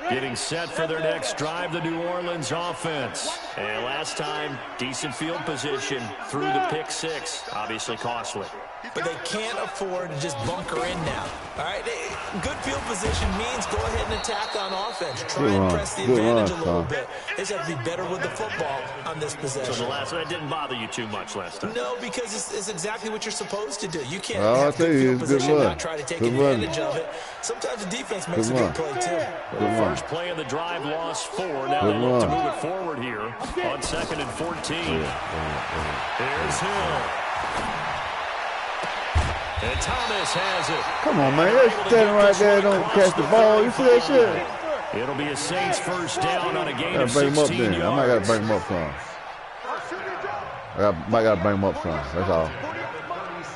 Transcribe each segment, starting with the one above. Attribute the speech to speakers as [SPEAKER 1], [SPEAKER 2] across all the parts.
[SPEAKER 1] Getting set for their next drive, the New Orleans offense. And last time, decent field position through the pick six. Obviously costly.
[SPEAKER 2] But they can't afford to just bunker in now. All right, good field position means go ahead and attack on offense. Try and press the advantage a little bit. They just have to be better with the football on this possession.
[SPEAKER 1] So the last one, it didn't bother you too much last time?
[SPEAKER 2] No, because it's exactly what you're supposed to do. You can't have good field position and not try to take advantage of it. Sometimes the defense makes a good play, too.
[SPEAKER 1] The first play of the drive lost 4. Now they look to move it forward here on 2nd and 14. Here's Hill. And Thomas has it.
[SPEAKER 3] Come on, man. They're standing right there. Don't catch the ball. You see that shit?
[SPEAKER 1] It'll be a Saints first down on a gain of 16 yards.
[SPEAKER 3] I might got to bring him up some. Might got to bring him up some. That's all.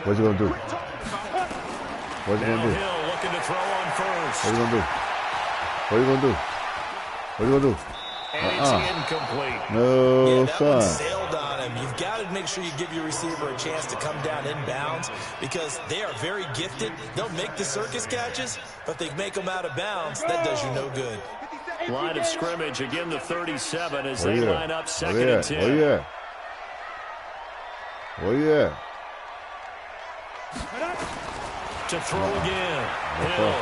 [SPEAKER 3] What you going to do? What you going to do?
[SPEAKER 1] Hill looking to throw on first.
[SPEAKER 3] What you going to do? What you going to do? What you going to do?
[SPEAKER 1] And it's incomplete.
[SPEAKER 3] No,
[SPEAKER 2] that one sailed on him. You've got to make sure you give your receiver a chance to come down inbounds because they are very gifted. They'll make the circus catches, but they make them out of bounds. That does you no good.
[SPEAKER 1] Line of scrimmage, again the 37 as they line up 2nd and 10. To throw again. Hill.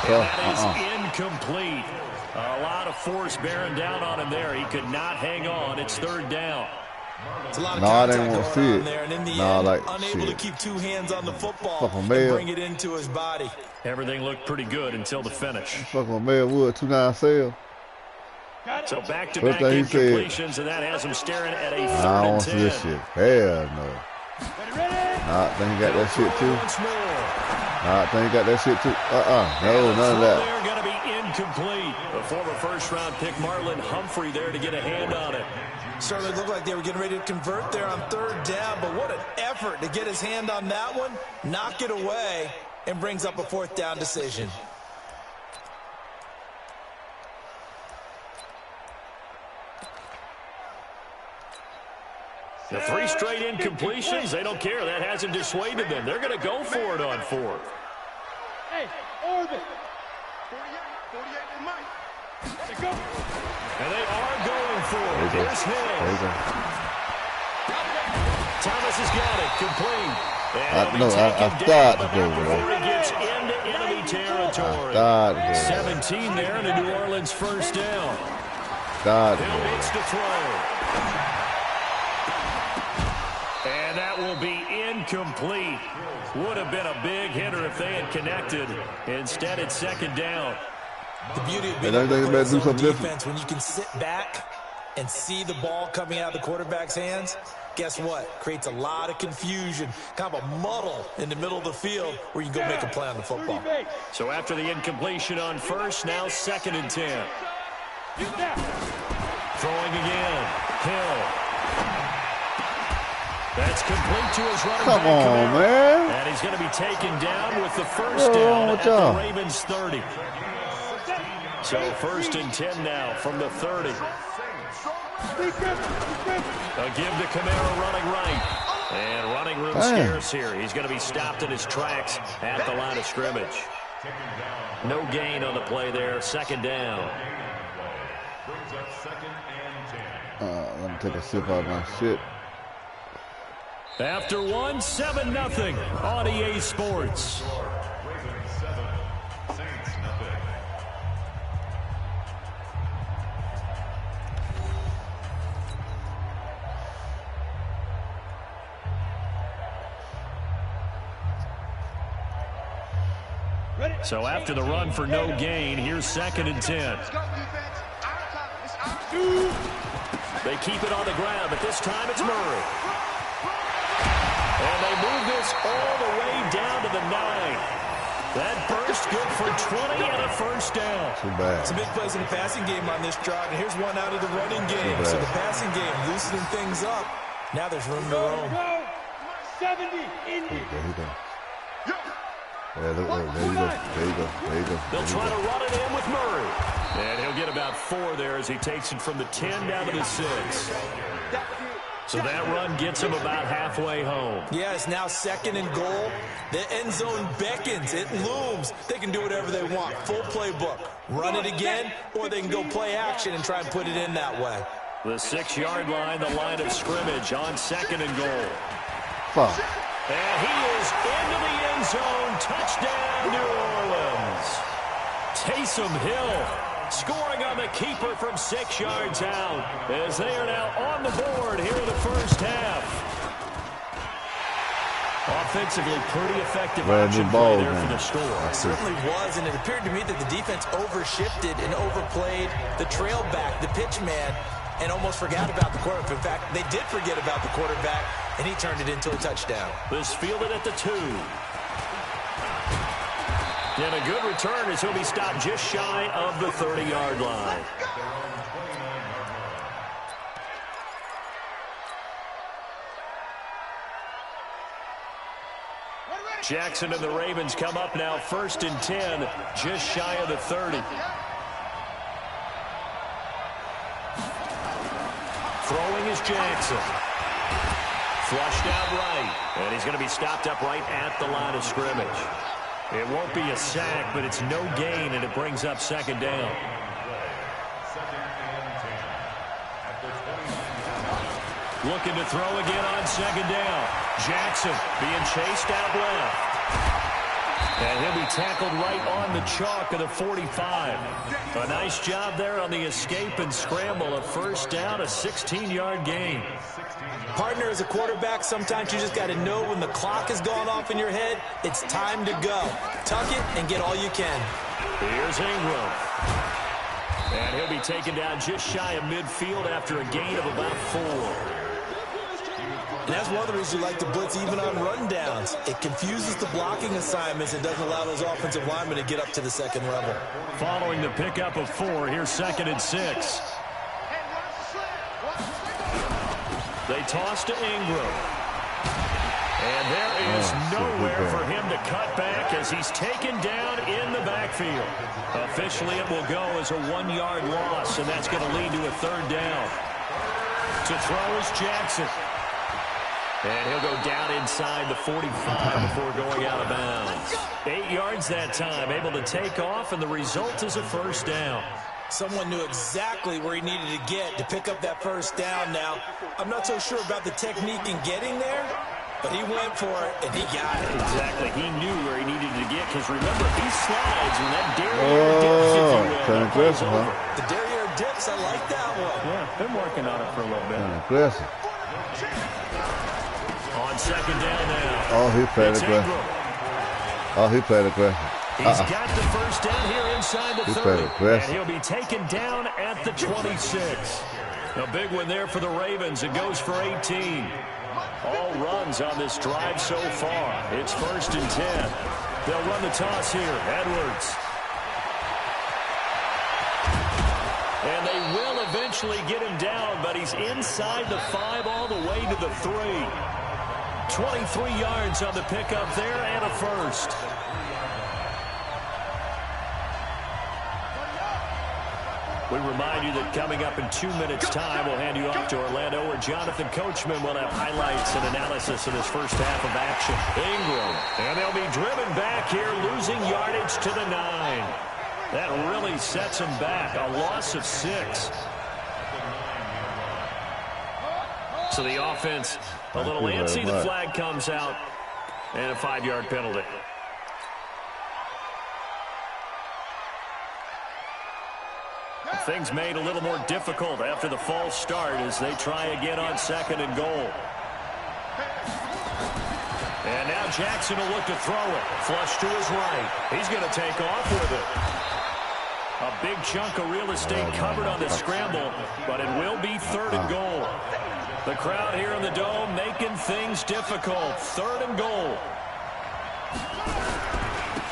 [SPEAKER 1] That is incomplete. A lot of force bearing down on him there. He could not hang on. It's 3rd down.
[SPEAKER 2] It's a lot of contact going on there, and in the end, unable to keep 2 hands on the football and bring it into his body.
[SPEAKER 1] Everything looked pretty good until the finish.
[SPEAKER 3] Fucking melwood297's.
[SPEAKER 1] So back-to-back incompletions, and that has him staring at a 3rd and 10.
[SPEAKER 3] I don't see this shit. Hell no. Nah, I think he got that shit too. Nah, I think he got that shit too. No, none of that.
[SPEAKER 1] They're going to be incomplete. A former first-round pick, Marlon Humphrey, there to get a hand on it.
[SPEAKER 2] Certainly looked like they were getting ready to convert there on 3rd down, but what an effort to get his hand on that one, knock it away, and brings up a 4th down decision.
[SPEAKER 1] The 3 straight incompletions, they don't care. That hasn't dissuaded them. They're going to go for it on 4th.
[SPEAKER 4] Hey, orbit. 48
[SPEAKER 1] and they are going for it. Here's Hill. Thomas has got it. Complete.
[SPEAKER 3] I thought to go with
[SPEAKER 1] before he gets into enemy territory. 17 there and a New Orleans first down. Hill needs to throw. And that will be incomplete. Would have been a big hitter if they had connected. Instead, it's 2nd down.
[SPEAKER 2] The beauty of being able to play zone defense, when you can sit back and see the ball coming out of the quarterback's hands, guess what? Creates a lot of confusion, kind of a muddle in the middle of the field where you can go make a play on the football.
[SPEAKER 1] So after the incompletion on first, now 2nd and 10. Throwing again. Hill. That's complete to his running back.
[SPEAKER 3] Come on, man.
[SPEAKER 1] And he's going to be taken down with the first down at the Ravens 30. So 1st and 10 now from the 30. A give to Kamara running right. And running room scarce here. He's going to be stopped in his tracks at the line of scrimmage. No gain on the play there. 2nd down.
[SPEAKER 3] Let me take a sip out of my shit.
[SPEAKER 1] After 1, 7-0 on EA Sports. So after the run for no gain, here's 2nd and 10. They keep it on the ground, but this time it's Murray. And they move this all the way down to the 9. That burst good for 20 and a first down.
[SPEAKER 3] Too bad.
[SPEAKER 2] Some big plays in the passing game on this drive, and here's one out of the running game. So the passing game loosening things up. Now there's room to roam.
[SPEAKER 4] 70, Indy.
[SPEAKER 3] There you go. There you go.
[SPEAKER 1] They'll try to run it in with Murray. And he'll get about 4 there as he takes it from the 10 down to the 6. So that run gets him about halfway home.
[SPEAKER 2] Yeah, it's now 2nd and goal. The end zone beckons. It looms. They can do whatever they want. Full playbook. Run it again, or they can go play action and try and put it in that way.
[SPEAKER 1] The 6-yard line, the line of scrimmage on 2nd and goal.
[SPEAKER 3] Fuck.
[SPEAKER 1] And he is into the end zone. Touchdown, New Orleans. Taysom Hill scoring on the keeper from 6 yards out as they are now on the board here in the first half. Offensively, pretty effective option play there for the score.
[SPEAKER 2] It certainly was, and it appeared to me that the defense overshifted and overplayed the trail back, the pitch man, and almost forgot about the quarterback. In fact, they did forget about the quarterback, and he turned it into a touchdown.
[SPEAKER 1] This fielded at the 2. And a good return as he'll be stopped just shy of the 30-yard line. Jackson and the Ravens come up now 1st and 10, just shy of the 30. Throwing is Jackson. Flushed out right. And he's going to be stopped up right at the line of scrimmage. It won't be a sack, but it's no gain, and it brings up 2nd down. Looking to throw again on 2nd down. Jackson being chased out left. And he'll be tackled right on the chalk of the 45. A nice job there on the escape and scramble. A 1st down, a 16-yard gain.
[SPEAKER 2] Partner, as a quarterback, sometimes you just got to know when the clock has gone off in your head, it's time to go. Tuck it and get all you can.
[SPEAKER 1] Here's Ingram. And he'll be taken down just shy of midfield after a gain of about 4.
[SPEAKER 2] And that's one of the reasons you like to blitz even on rundowns. It confuses the blocking assignments and doesn't allow those offensive linemen to get up to the 2nd level.
[SPEAKER 1] Following the pickup of 4, here's 2nd and 6. They toss to Ingram. And there is nowhere for him to cut back as he's taken down in the backfield. Officially, it will go as a 1-yard loss, and that's going to lead to a 3rd down. To throw is Jackson. And he'll go down inside the 45 before going out of bounds. 8 yards that time, able to take off, and the result is a 1st down.
[SPEAKER 2] Someone knew exactly where he needed to get to pick up that 1st down now. I'm not so sure about the technique in getting there, but he went for it, and he got it.
[SPEAKER 1] Exactly. He knew where he needed to get, because remember, he slides when that derriere dips, if you will.
[SPEAKER 3] Kind of aggressive, huh?
[SPEAKER 2] The derriere dips, I like that one.
[SPEAKER 1] Yeah, been working on it for a little bit.
[SPEAKER 3] Kind of aggressive.
[SPEAKER 1] On 2nd down now.
[SPEAKER 3] Oh, he played aggressive. Oh, he played aggressive.
[SPEAKER 1] He's got the 1st down here inside the 30. And he'll be taken down at the 26. A big one there for the Ravens. It goes for 18. All runs on this drive so far. It's 1st and 10. They'll run the toss here. Edwards. And they will eventually get him down, but he's inside the 5 all the way to the 3. 23 yards on the pickup there and a 1st. We remind you that coming up in 2 minutes' time, we'll hand you off to Orlando, where Jonathan Coachman will have highlights and analysis of this first half of action. Ingram, and they'll be driven back here, losing yardage to the 9. That really sets them back, a loss of 6. So the offense a little antsy. The flag comes out, and a 5-yard penalty. Things made a little more difficult after the false start as they try again on 2nd and goal. And now Jackson will look to throw it. Flush to his right. He's going to take off with it. A big chunk of real estate covered on the scramble, but it will be 3rd and goal. The crowd here in the Dome making things difficult. 3rd and goal.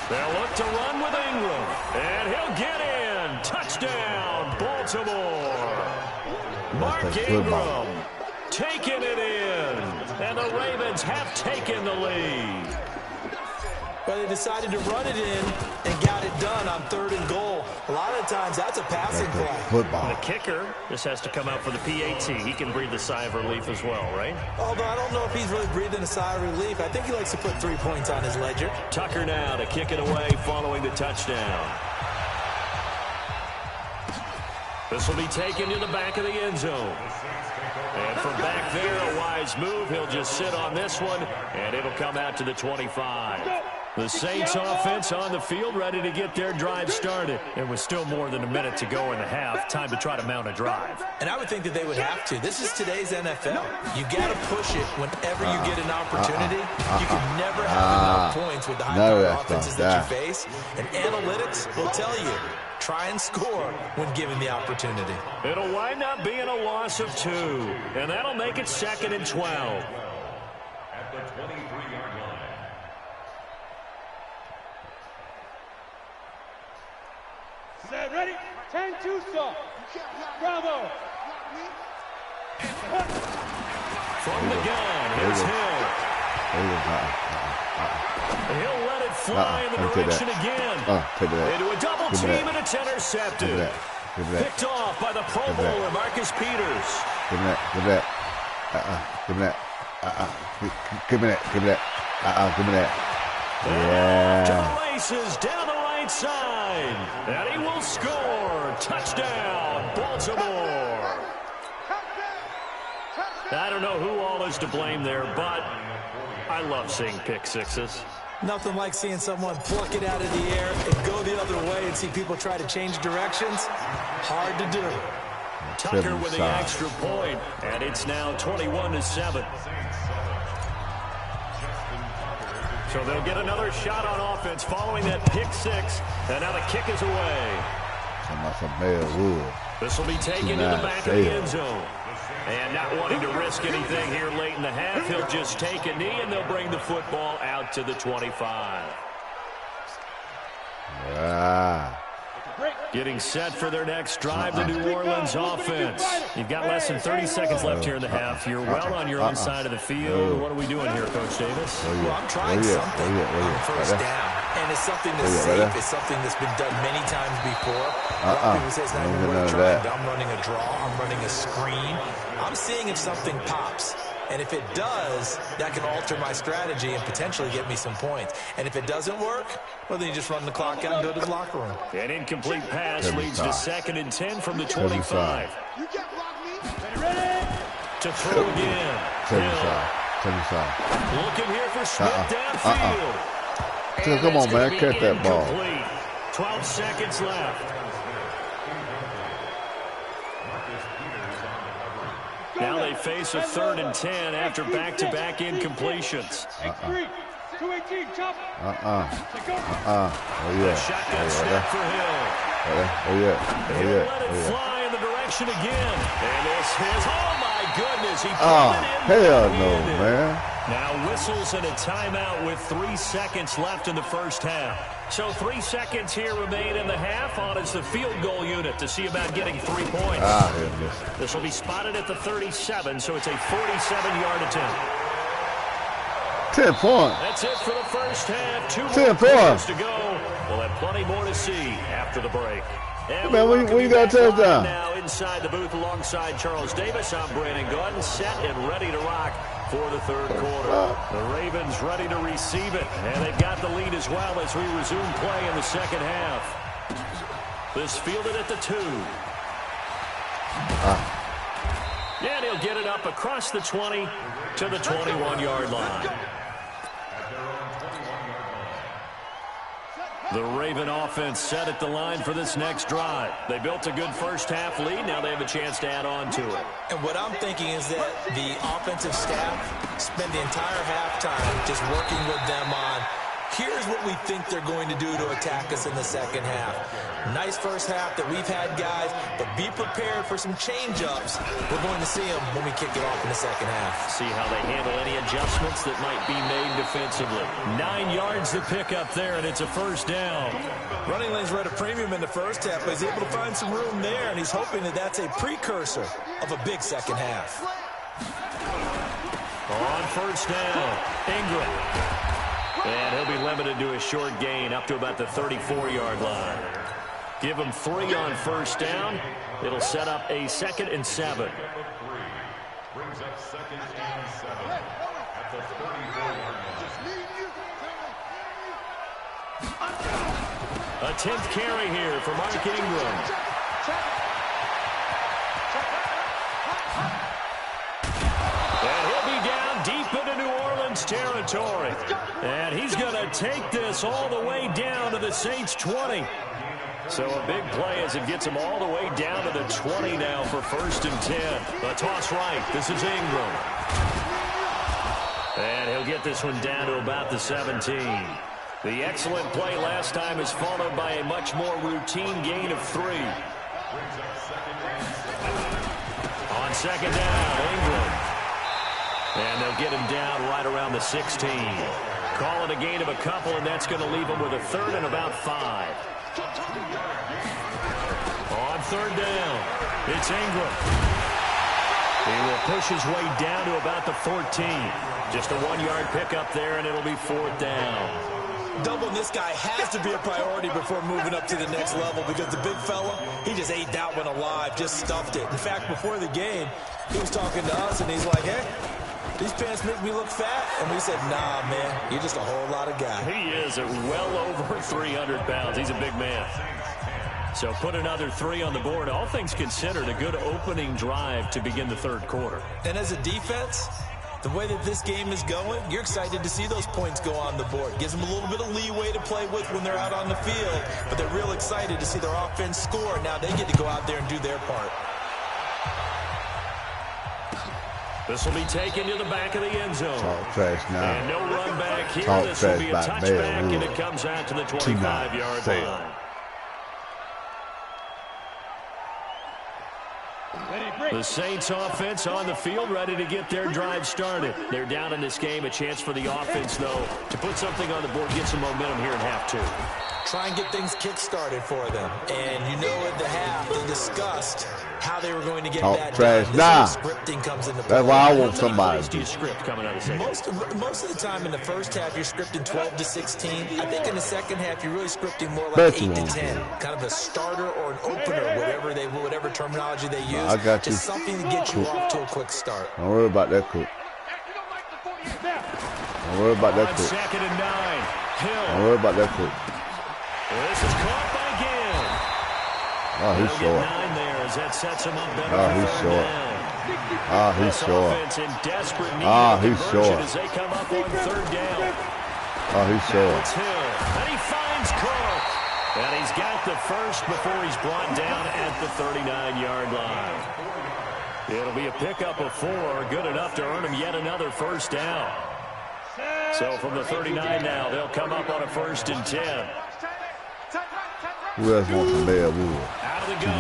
[SPEAKER 1] They'll look to run with Ingram, and he'll get in. Touchdown, Baltimore. Mark Ingram taking it in, and the Ravens have taken the lead.
[SPEAKER 2] But they decided to run it in and got it done on 3rd and goal. A lot of times that's a passing play.
[SPEAKER 3] Football.
[SPEAKER 1] The kicker just has to come out for the PAT. He can breathe a sigh of relief as well, right?
[SPEAKER 2] Although I don't know if he's really breathing a sigh of relief. I think he likes to put 3 points on his ledger.
[SPEAKER 1] Tucker now to kick it away following the touchdown. This will be taken to the back of the end zone. And from back there, a wise move. He'll just sit on this one, and it'll come out to the 25. The Saints offense on the field, ready to get their drive started. And with still more than a minute to go in the half, time to try to mount a drive.
[SPEAKER 2] And I would think that they would have to. This is today's NFL. You got to push it whenever you get an opportunity. You can never have enough points with the high-powered offenses that you face. And analytics will tell you, try and score when given the opportunity.
[SPEAKER 1] It'll wind up being a loss of 2, and that'll make it 2nd and 12.
[SPEAKER 5] At the 23-yard line.
[SPEAKER 4] Set, ready? 10 Tucson. Bravo.
[SPEAKER 1] From the gun, here's Hill. He'll let it fly in the direction again. Into a double team, and it's intercepted. Picked off by the Pro Bowler, Marcus Peters.
[SPEAKER 3] Give me that. Give me that. Give me that. Give me that. Give me that. Yeah.
[SPEAKER 1] To the races, down the right side. And he will score. Touchdown, Baltimore. I don't know who all is to blame there, but I love seeing pick sixes.
[SPEAKER 2] Nothing like seeing someone pluck it out of the air and go the other way and see people try to change directions. Hard to do.
[SPEAKER 1] Tucker with the extra point, and it's now 21-7. So they'll get another shot on offense following that pick six, and now the kick is away. This will be taken to the back of the end zone. And not wanting to risk anything here late in the half, he'll just take a knee, and they'll bring the football out to the 25. Getting set for their next drive, the New Orleans offense. You've got less than 30 seconds left here in the half. You're well on your own side of the field. What are we doing here, Coach Davis?
[SPEAKER 2] Well, I'm trying something on first down. And it's something that's safe. It's something that's been done many times before. People say it's not even worth trying. I'm running a draw. I'm running a screen. I'm seeing if something pops. And if it does, that can alter my strategy and potentially get me some points. And if it doesn't work, well, then you just run the clock out and go to the locker room.
[SPEAKER 1] An incomplete pass leads to 2nd and 10 from the 25. To throw again. Looking here for Smith downfield.
[SPEAKER 3] Come on, man. Catch that ball.
[SPEAKER 1] 12 seconds left. Now they face a 3rd and 10 after back-to-back incompletions.
[SPEAKER 3] Oh, yeah.
[SPEAKER 1] Shotgun snap for Hill.
[SPEAKER 3] He'll
[SPEAKER 1] let it fly in the direction again. And this is, oh my goodness, he put it in.
[SPEAKER 3] Hell no, man.
[SPEAKER 1] Now whistles and a timeout with 3 seconds left in the first half. So 3 seconds here remain in the half. On is the field goal unit to see about getting 3 points. This will be spotted at the 37, so it's a 47-yard attempt.
[SPEAKER 3] 10 points.
[SPEAKER 1] That's it for the first half. 2
[SPEAKER 3] 10
[SPEAKER 1] points to go. We'll have plenty more to see after the break. And
[SPEAKER 3] man, we got a touchdown.
[SPEAKER 1] Now inside the booth alongside Charles Davis. I'm Brandon Gunn, set and ready to rock for the third quarter. The Ravens ready to receive it, and they've got the lead as well as we resume play in the second half. This fielded at the 2. And he'll get it up across the 20 to the 21-yard line. The Raven offense set at the line for this next drive. They built a good first half lead. Now they have a chance to add on to it.
[SPEAKER 2] And what I'm thinking is that the offensive staff spend the entire halftime just working with them on, here's what we think they're going to do to attack us in the second half. Nice first half that we've had, guys, but be prepared for some change-ups. We're going to see them when we kick it off in the second half.
[SPEAKER 1] See how they handle any adjustments that might be made defensively. 9 yards to pick up there, and it's a first down.
[SPEAKER 2] Running lanes were at a premium in the first half, but he's able to find some room there, and he's hoping that that's a precursor of a big second half.
[SPEAKER 1] On first down, Ingram. And he'll be limited to a short gain up to about the 34-yard line. Give him 3 on first down. It'll set up a 2nd and 7.
[SPEAKER 5] Brings up 2nd and 7 at the 34-yard line.
[SPEAKER 1] A 10th carry here for Mark Ingram. And he'll be down deep into New Orleans territory. And he's going to take this all the way down to the Saints' 20. So a big play as it gets him all the way down to the 20 now for 1st and 10. A toss right. This is Ingram. And he'll get this one down to about the 17. The excellent play last time is followed by a much more routine gain of 3. On 2nd down, Ingram. And they'll get him down right around the 16. Call it a gain of a couple, and that's going to leave him with a 3rd and about 5. On 3rd down, it's Ingram. He will push his way down to about the 14. Just a 1-yard pickup there, and it'll be 4th down.
[SPEAKER 2] Doubling this guy has to be a priority before moving up to the next level because the big fella, he just ate that one alive, just stuffed it. In fact, before the game, he was talking to us, and he's like, hey, these pants make me look fat. And we said, nah, man, you're just a whole lot of guy.
[SPEAKER 1] He is at well over 300 pounds. He's a big man. So put another 3 on the board. All things considered, a good opening drive to begin the 3rd quarter.
[SPEAKER 2] And as a defense, the way that this game is going, you're excited to see those points go on the board. Gives them a little bit of leeway to play with when they're out on the field, but they're real excited to see their offense score. Now they get to go out there and do their part.
[SPEAKER 1] This will be taken to the back of the end zone.
[SPEAKER 3] Talk trash now.
[SPEAKER 1] And no run back here.
[SPEAKER 3] Talk
[SPEAKER 1] This will be a
[SPEAKER 3] trash by
[SPEAKER 1] touchback,
[SPEAKER 3] Melwood.
[SPEAKER 1] and it comes out to the 25-yard line. The Saints offense on the field, ready to get their drive started. They're down in this game. A chance for the offense, though, to put something on the board, get some momentum here in half 2.
[SPEAKER 2] Try and get things kick-started for them. And you know at the half, they discussed how they were going to get that
[SPEAKER 3] trash
[SPEAKER 2] done.
[SPEAKER 3] now.
[SPEAKER 2] Scripting comes into play.
[SPEAKER 3] That's why I want somebody.
[SPEAKER 1] Do you script coming out of the second?
[SPEAKER 2] Most of the time in the first half, you're scripting 12 to 16. I think in the second half, you're really scripting more like 8 to 10. Kind of a starter or an opener, whatever terminology they use.
[SPEAKER 3] I got you.
[SPEAKER 2] Just something to get you off to a quick start.
[SPEAKER 3] Don't worry about that, Cook. Don't worry about that, Cook.
[SPEAKER 1] 2nd and 9. Hill.
[SPEAKER 3] Don't worry about that, Cook.
[SPEAKER 1] This is caught by Gill.
[SPEAKER 3] Oh, he's short.
[SPEAKER 1] 9 there as that sets him up better.
[SPEAKER 3] Oh, he's short. Oh, he's short.
[SPEAKER 1] Offense in desperate need
[SPEAKER 3] Oh,
[SPEAKER 1] of
[SPEAKER 3] he's
[SPEAKER 1] conversion
[SPEAKER 3] short.
[SPEAKER 1] as they come up on 3rd down.
[SPEAKER 3] Oh, he's
[SPEAKER 1] Now
[SPEAKER 3] short.
[SPEAKER 1] it's Hill, and he finds Cook. And he's got the first before he's brought down at the 39-yard line. It'll be a pickup of 4, good enough to earn him yet another 1st down. So from the 39 now, they'll come up on a 1st and 10.
[SPEAKER 3] Who else wants some Melwood?
[SPEAKER 1] Out of the gun.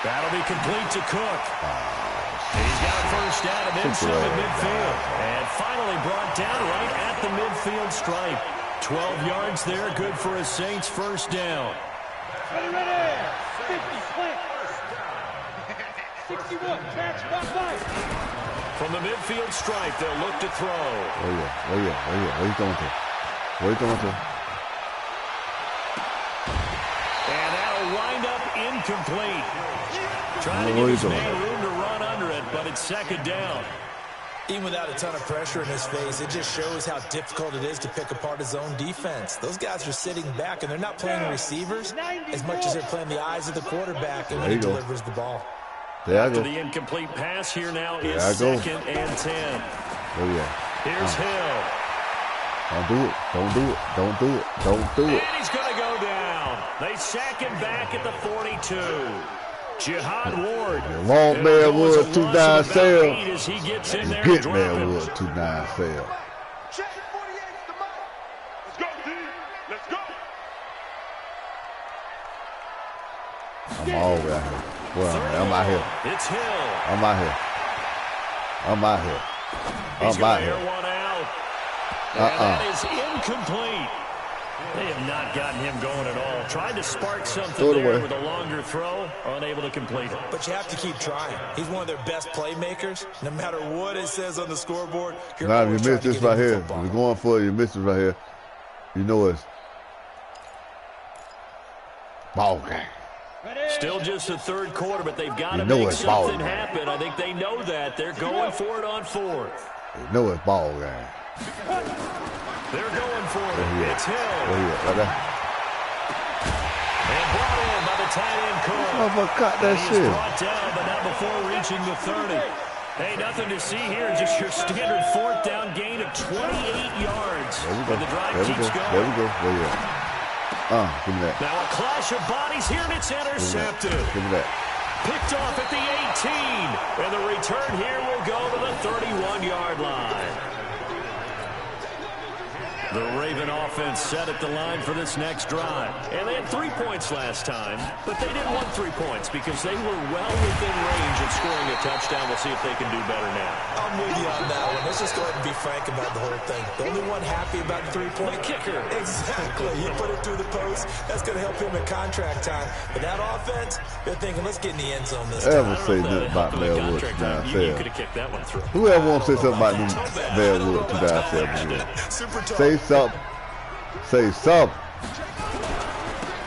[SPEAKER 1] That'll be complete to Cook. He's got a 1st down at midfield. And finally brought down right at the midfield stripe. 12 yards there, good for a Saints 1st down.
[SPEAKER 4] Ready. 50, slant. 61, catch, back.
[SPEAKER 1] From the midfield stripe, they'll look to throw.
[SPEAKER 3] Oh, yeah. Where you going to?
[SPEAKER 1] And that'll wind up incomplete. Trying to give his man room to run under it, but it's 2nd down.
[SPEAKER 2] Even without a ton of pressure in his face, it just shows how difficult it is to pick apart his own defense. Those guys are sitting back, and they're not playing receivers as much as they're playing the eyes of the quarterback and when he delivers the ball.
[SPEAKER 3] There I go.
[SPEAKER 1] After the incomplete pass, here now is 2nd and 10.
[SPEAKER 3] Oh, yeah.
[SPEAKER 1] Here's Hill.
[SPEAKER 3] Don't do it.
[SPEAKER 1] And he's going to go down. They sack him back at the 42. Jihad Ward.
[SPEAKER 3] Long Melwood 297's.
[SPEAKER 1] As he gets in there,
[SPEAKER 3] Get Melwood 297's.
[SPEAKER 4] Let's go, D. Let's go.
[SPEAKER 3] I'm all the way out here. Well, I'm out here.
[SPEAKER 1] It's Hill.
[SPEAKER 3] I'm out here.
[SPEAKER 1] He's going to air one out. And that is incomplete. They have not gotten him going at all. Tried to spark something there with a longer throw, unable to complete it.
[SPEAKER 2] But you have to keep trying. He's one of their best playmakers. No matter what it says on the scoreboard,
[SPEAKER 3] now, if you miss this right here, if you're going for it, you miss this right here, you know it's ball game.
[SPEAKER 1] Still just the third quarter, but they've got to make something happen. I think they know that. They're going for it on fourth.
[SPEAKER 3] You know it's ball game.
[SPEAKER 1] They're going for it. It's Hill.
[SPEAKER 3] Right there.
[SPEAKER 1] And brought in by the tight end Cook.
[SPEAKER 3] Motherfucker caught that shit.
[SPEAKER 1] He is brought down, but not before reaching the 30. Hey, nothing to see here. Just your standard fourth down gain of 28 yards. And the drive keeps going.
[SPEAKER 3] There we go. Give me that.
[SPEAKER 1] Now a clash of bodies here, and it's intercepted.
[SPEAKER 3] Give me that.
[SPEAKER 1] Picked off at the 18. And the return here will go to the 31-yard line. The Raven offense set at the line for this next drive. And they had 3 points last time, but they didn't want 3 points because they were well within range of scoring a touchdown. We'll see if they can do better now.
[SPEAKER 2] I'm with you on that one. Let's just go ahead and be frank about the whole thing. The only one happy about the 3-point
[SPEAKER 1] kicker.
[SPEAKER 2] Exactly. You put it through the post. That's going to help him in contract time. But that offense, they're thinking, let's get in the end zone this time.
[SPEAKER 3] Ever say nothing about Melwood
[SPEAKER 1] You could have kicked that one through.
[SPEAKER 3] Whoever wants to say something about Melwood 2007? Say something. Say something.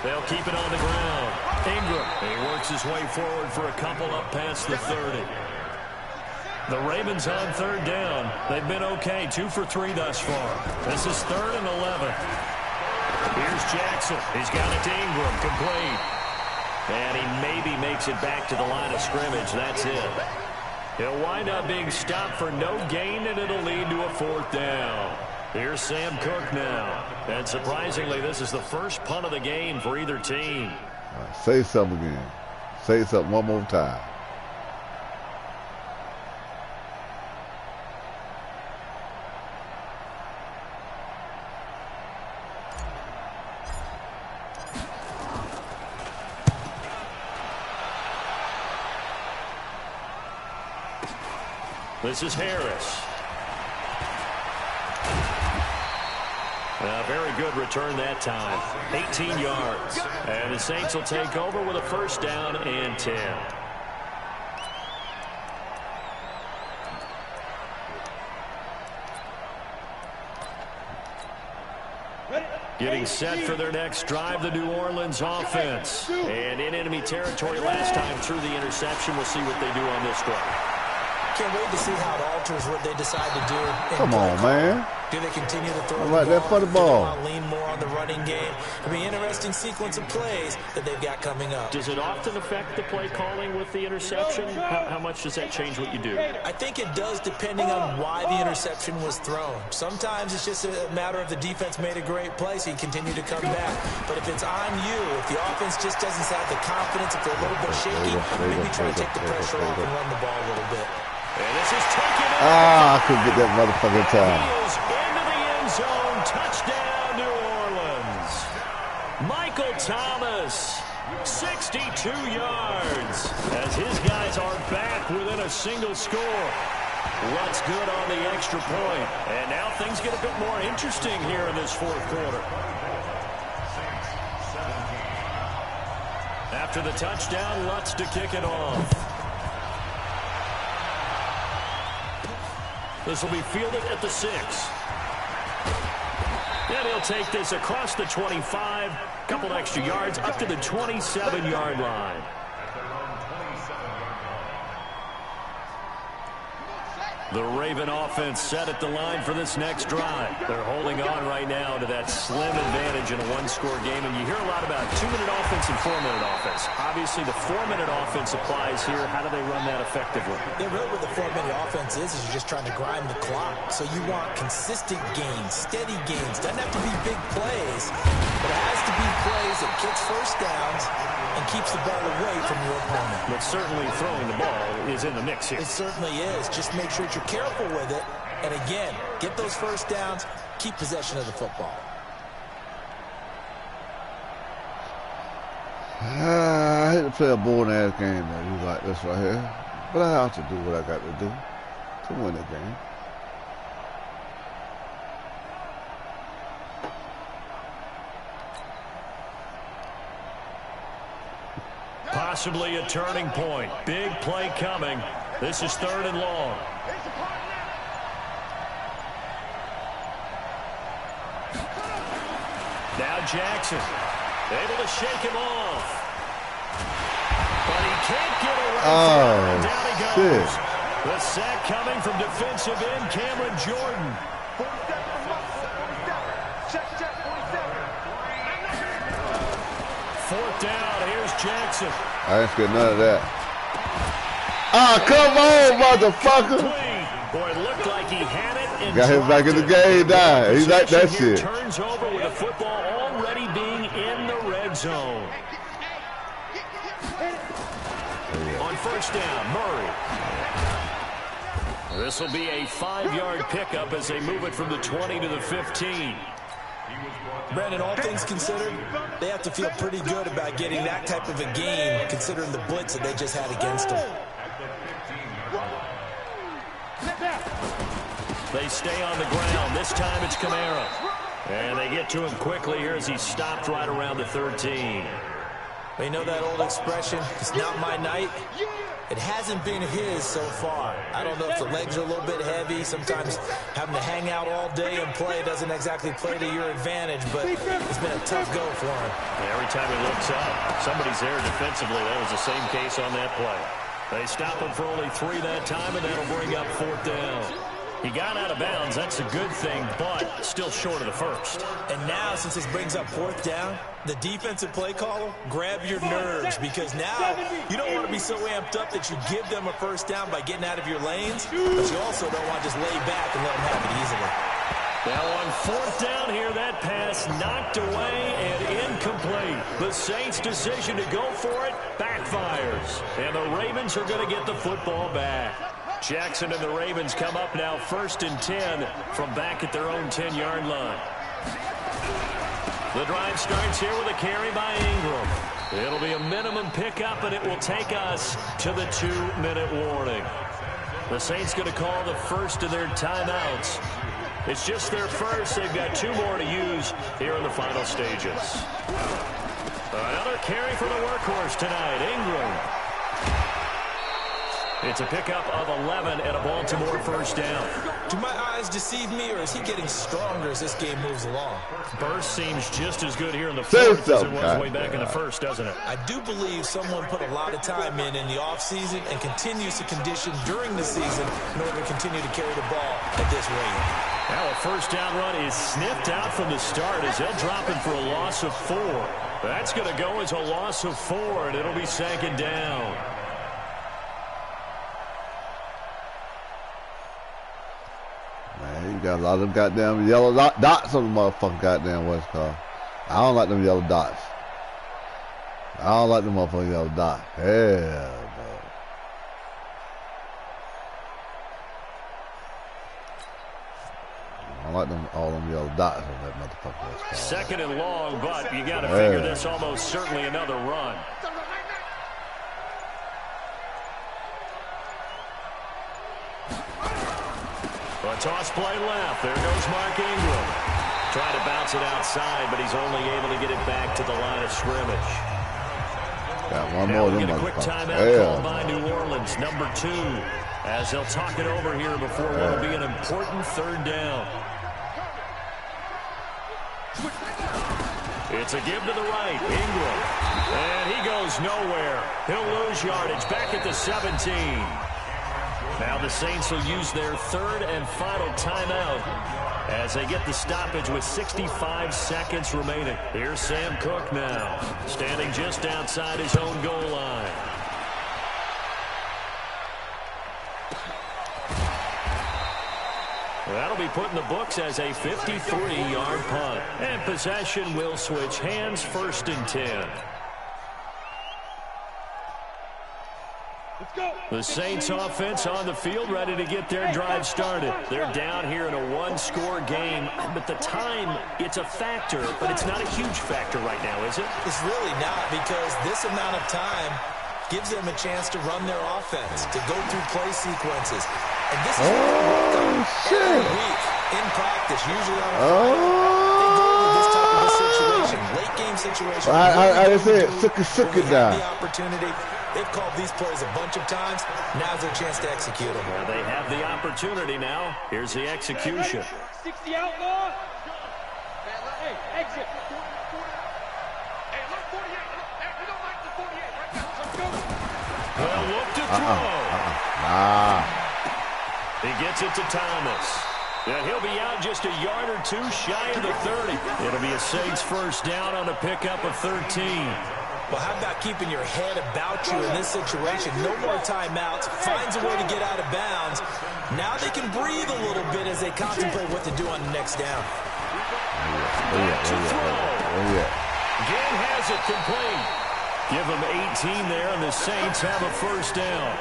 [SPEAKER 1] They'll keep it on the ground. Ingram. He works his way forward for a couple up past the 30. The Ravens on third down. They've been okay. 2 for 3 thus far. This is 3rd and 11. Here's Jackson. He's got it to Ingram. Complete. And he maybe makes it back to the line of scrimmage. That's it. He'll wind up being stopped for no gain, and it'll lead to a 4th down. Here's Sam Cook now. And surprisingly, this is the first punt of the game for either team.
[SPEAKER 3] Say something again. Say something one more time.
[SPEAKER 1] This is Harris. A very good return that time. 18 yards. And the Saints will take over with a 1st down and 10. Getting set for their next drive, the New Orleans offense. And in enemy territory last time through the interception. We'll see what they do on this drive.
[SPEAKER 2] Can't wait to see how it alters what they decide to do.
[SPEAKER 3] Come on, man.
[SPEAKER 2] Do they continue to throw
[SPEAKER 3] like that for the ball?
[SPEAKER 2] Lean more on the running game. It'll be an interesting sequence of plays that they've got coming up.
[SPEAKER 1] Does it often affect the play calling with the interception? How much does that change what you do?
[SPEAKER 2] I think it does, depending on why the interception was thrown. Sometimes it's just a matter of the defense made a great play, so you continue to come back. But if it's on you, if the offense just doesn't have the confidence, if they're a little bit shaky, maybe try to take the pressure off and run the ball a little bit.
[SPEAKER 1] And this is taken in.
[SPEAKER 3] I couldn't get that motherfucking time.
[SPEAKER 1] Into the end zone. Touchdown, New Orleans. Michael Thomas, 62 yards. As his guys are back within a single score. What's good on the extra point. And now things get a bit more interesting here in this 4th quarter. After the touchdown, Lutz to kick it off. This will be fielded at the 6. And he'll take this across the 25. Couple extra yards up to the 27-yard line. The Raven offense set at the line for this next drive. They're holding on right now to that slim advantage in a 1-score game. And you hear a lot about 2-minute offense and 4-minute offense. Obviously, the 4-minute offense applies here. How do they run that effectively?
[SPEAKER 2] Yeah, really what the 4-minute offense is you're just trying to grind the clock. So you want consistent gains, steady gains. Doesn't have to be big plays, but it has to be plays that gets first downs and keeps the ball away from your opponent.
[SPEAKER 1] But certainly throwing the ball is in the mix here.
[SPEAKER 2] It certainly is. Just make sure that you're careful with it. And again, get those first downs, keep possession of the football.
[SPEAKER 3] I hate to play a boring ass game like this right here. But I have to do what I got to do to win the game.
[SPEAKER 1] Possibly a turning point. Big play coming. This is 3rd and long. Now Jackson, able to shake him off. But he can't get around. Down he goes. The sack coming from defensive end Cameron Jordan. 4th down. Here's Jackson.
[SPEAKER 3] I didn't get none of that. Oh, come on, motherfucker.
[SPEAKER 1] Boy, it looked like he had it. And
[SPEAKER 3] got him back in the game now. He's like that shit.
[SPEAKER 1] Turns over with the football already being in the red zone. On 1st down, Murray. This will be a 5-yard pickup as they move it from the 20 to the 15.
[SPEAKER 2] Brandon, all things considered, they have to feel pretty good about getting that type of a game, considering the blitz that they just had against them.
[SPEAKER 1] They stay on the ground. This time it's Kamara. And they get to him quickly here as he stopped right around the 13.
[SPEAKER 2] You know that old expression, it's not my night? It hasn't been his so far. I don't know if the legs are a little bit heavy. Sometimes having to hang out all day and play doesn't exactly play to your advantage, but it's been a tough go for him.
[SPEAKER 1] Every time he looks up, somebody's there defensively. That was the same case on that play. They stop him for only 3 that time, and that'll bring up 4th down. He got out of bounds. That's a good thing, but still short of the 1st.
[SPEAKER 2] And now, since this brings up 4th down, the defensive play caller, grab your nerves, because now you don't want to be so amped up that you give them a 1st down by getting out of your lanes, but you also don't want to just lay back and let them have it easily.
[SPEAKER 1] Now on 4th down here, that pass knocked away and incomplete. The Saints' decision to go for it backfires, and the Ravens are going to get the football back. Jackson and the Ravens come up now 1st and 10 from back at their own 10-yard line. The drive starts here with a carry by Ingram. It'll be a minimum pickup, and it will take us to the 2-minute warning. The Saints going to call the first of their timeouts. It's just their first. They've got 2 more to use here in the final stages. Another carry for the workhorse tonight, Ingram. It's a pickup of 11 and a Baltimore 1st down.
[SPEAKER 2] Do my eyes deceive me, or is he getting stronger as this game moves along?
[SPEAKER 1] Burst seems just as good here in the 4th as it was way back in the 1st, doesn't it?
[SPEAKER 2] I do believe someone put a lot of time in the offseason and continues to condition during the season in order to continue to carry the ball at this rate.
[SPEAKER 1] Now a 1st down run is sniffed out from the start as they'll drop him for a loss of 4. That's going to go as a loss of 4, and it'll be 2nd down.
[SPEAKER 3] Man, you got a lot of them goddamn yellow dots on the motherfucking goddamn West Coast. I don't like them yellow dots. I don't like them motherfucking yellow dots. Hell no. I like them, all them yellow dots on that motherfucker West Coast.
[SPEAKER 1] 2nd and long, but you got to figure this almost certainly another run. A toss play left. There goes Mark Ingram. Trying to bounce it outside, but he's only able to get it back to the line of scrimmage.
[SPEAKER 3] Got one
[SPEAKER 1] now
[SPEAKER 3] more.
[SPEAKER 1] We'll get a quick timeout called by New Orleans, number 2, as they'll talk it over here before what will be an important 3rd down. It's a give to the right, Ingram. And he goes nowhere. He'll lose yardage back at the 17. Now the Saints will use their 3rd and final timeout as they get the stoppage with 65 seconds remaining. Here's Sam Cook now, standing just outside his own goal line. That'll be put in the books as a 53-yard punt. And possession will switch hands, 1st and 10. The Saints offense on the field, ready to get their drive started. They're down here in a 1-score game, but the time, it's a factor, but it's not a huge factor right now, is it?
[SPEAKER 2] It's really not, because this amount of time gives them a chance to run their offense, to go through play sequences. And this is what they work on every week in practice, usually on a Friday. They go over this type of a situation, late game situation.
[SPEAKER 3] I said, suck it down.
[SPEAKER 2] The opportunity. They've called these plays a bunch of times. Now's their chance to execute them.
[SPEAKER 1] Well, they have the opportunity now. Here's the execution.
[SPEAKER 4] 60 outlaw. Hey, exit.
[SPEAKER 1] Well, look to throw. He gets it to Thomas. Yeah, he'll be out just a yard or two shy of the 30. It'll be a Saints first down on a pickup of 13.
[SPEAKER 2] Well, how about keeping your head about you in this situation? No more timeouts. Finds a way to get out of bounds. Now they can breathe a little bit as they contemplate what to do on the next down.
[SPEAKER 1] Again has it complete. Give them 18 there, and the Saints have a first down.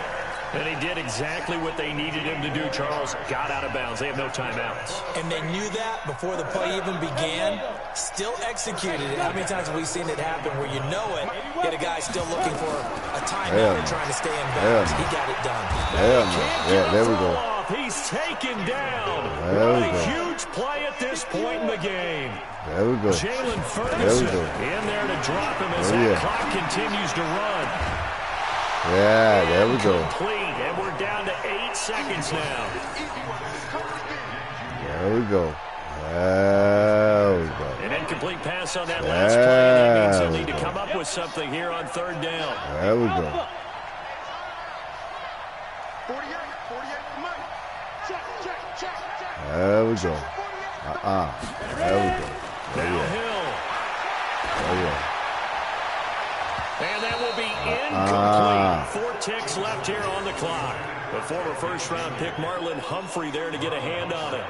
[SPEAKER 1] And he did exactly what they needed him to do, Charles. Got out of bounds. They have no timeouts.
[SPEAKER 2] And they knew that before the play even began. Still executed it. How many times have we seen it happen where you know it, yet a guy still looking for a timeout and trying to stay in bounds? He got it done.
[SPEAKER 3] Yeah, there we go.
[SPEAKER 1] He's taken down. What a huge play at this point in the game.
[SPEAKER 3] There we go.
[SPEAKER 1] Jalen Ferguson in there to drop him as that clock continues to run.
[SPEAKER 3] Yeah, there we go.
[SPEAKER 1] Complete, and we're down to 8 seconds now.
[SPEAKER 3] There we go. There we go.
[SPEAKER 1] An incomplete pass on that last play, and that means they'll need to come up with something here on third down.
[SPEAKER 3] There we go.
[SPEAKER 4] 48, come on. Check.
[SPEAKER 3] There we go. There we go.
[SPEAKER 1] Now Hill. And that will be incomplete. 4 ticks left here on the clock. The former first-round pick Marlon Humphrey there to get a hand on it.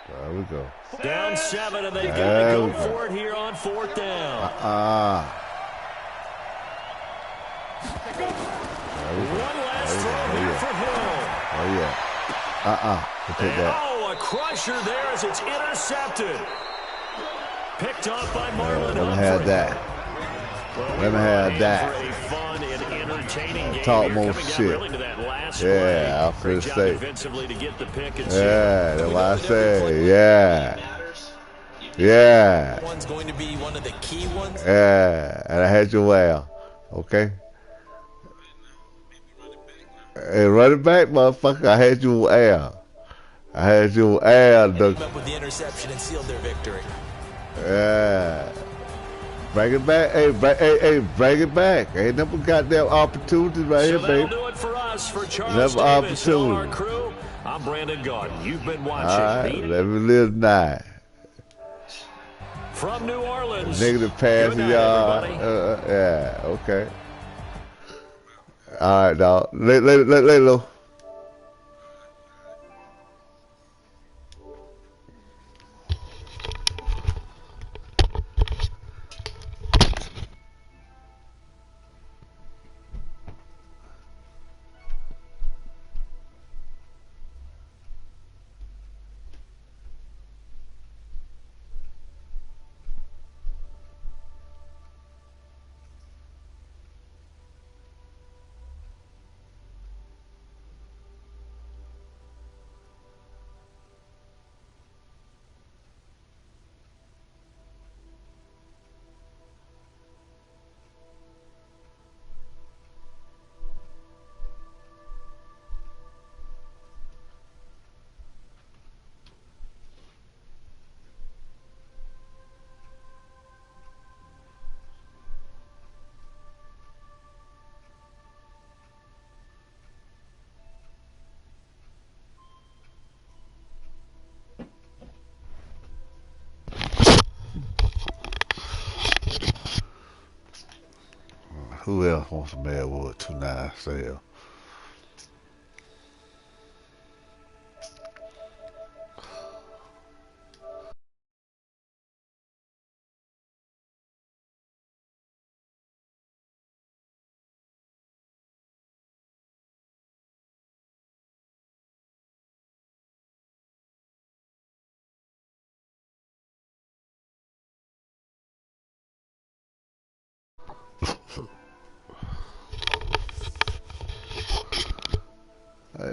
[SPEAKER 3] There we go.
[SPEAKER 1] Down 7, and they've got to go for it here on fourth down. One last throw here for Hill. Oh, a crusher there as it's intercepted. Picked off by Marlon Humphrey.
[SPEAKER 3] Let me have that. Let me have that.
[SPEAKER 1] For a fun and entertaining game.
[SPEAKER 3] Talk more shit.
[SPEAKER 1] Really to that last
[SPEAKER 3] Yeah,
[SPEAKER 1] play.
[SPEAKER 3] I'll say.
[SPEAKER 1] Defensively to get the pick and
[SPEAKER 3] that's what I say. Yeah.
[SPEAKER 2] One's going to be one of the key ones.
[SPEAKER 3] Yeah, and I had your well. Okay. Hey, running back, motherfucker. I had you air.
[SPEAKER 2] Came up with the interception and sealed their victory.
[SPEAKER 3] Yeah. Bring it back. Hey, bring it back. Ain't never goddamn opportunities right here, baby.
[SPEAKER 1] That'll do it for us. For Charles Davis and all our crew, I'm Brandon Gaudin. You've been watching.
[SPEAKER 3] All right, let me live tonight.
[SPEAKER 1] From New Orleans.
[SPEAKER 3] Negative passing, y'all. Yeah, okay. All right, dog. Lay low. Who else wants a melwood297's?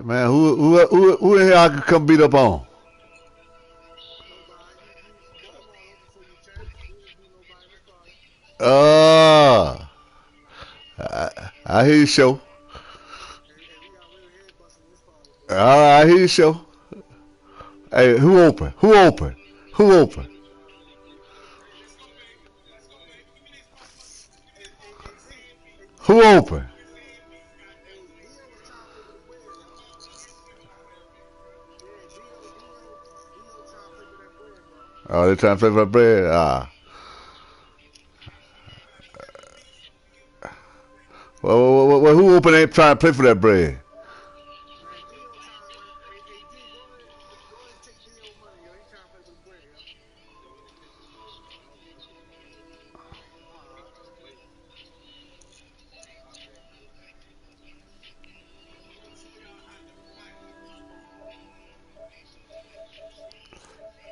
[SPEAKER 3] Man, who in here I could come beat up on? I hear you, show. I hear you, show. Hey, who open? Who open? Who open? Who open? Oh, they trying to play for that bread? Well, who open ain't trying to play for that bread?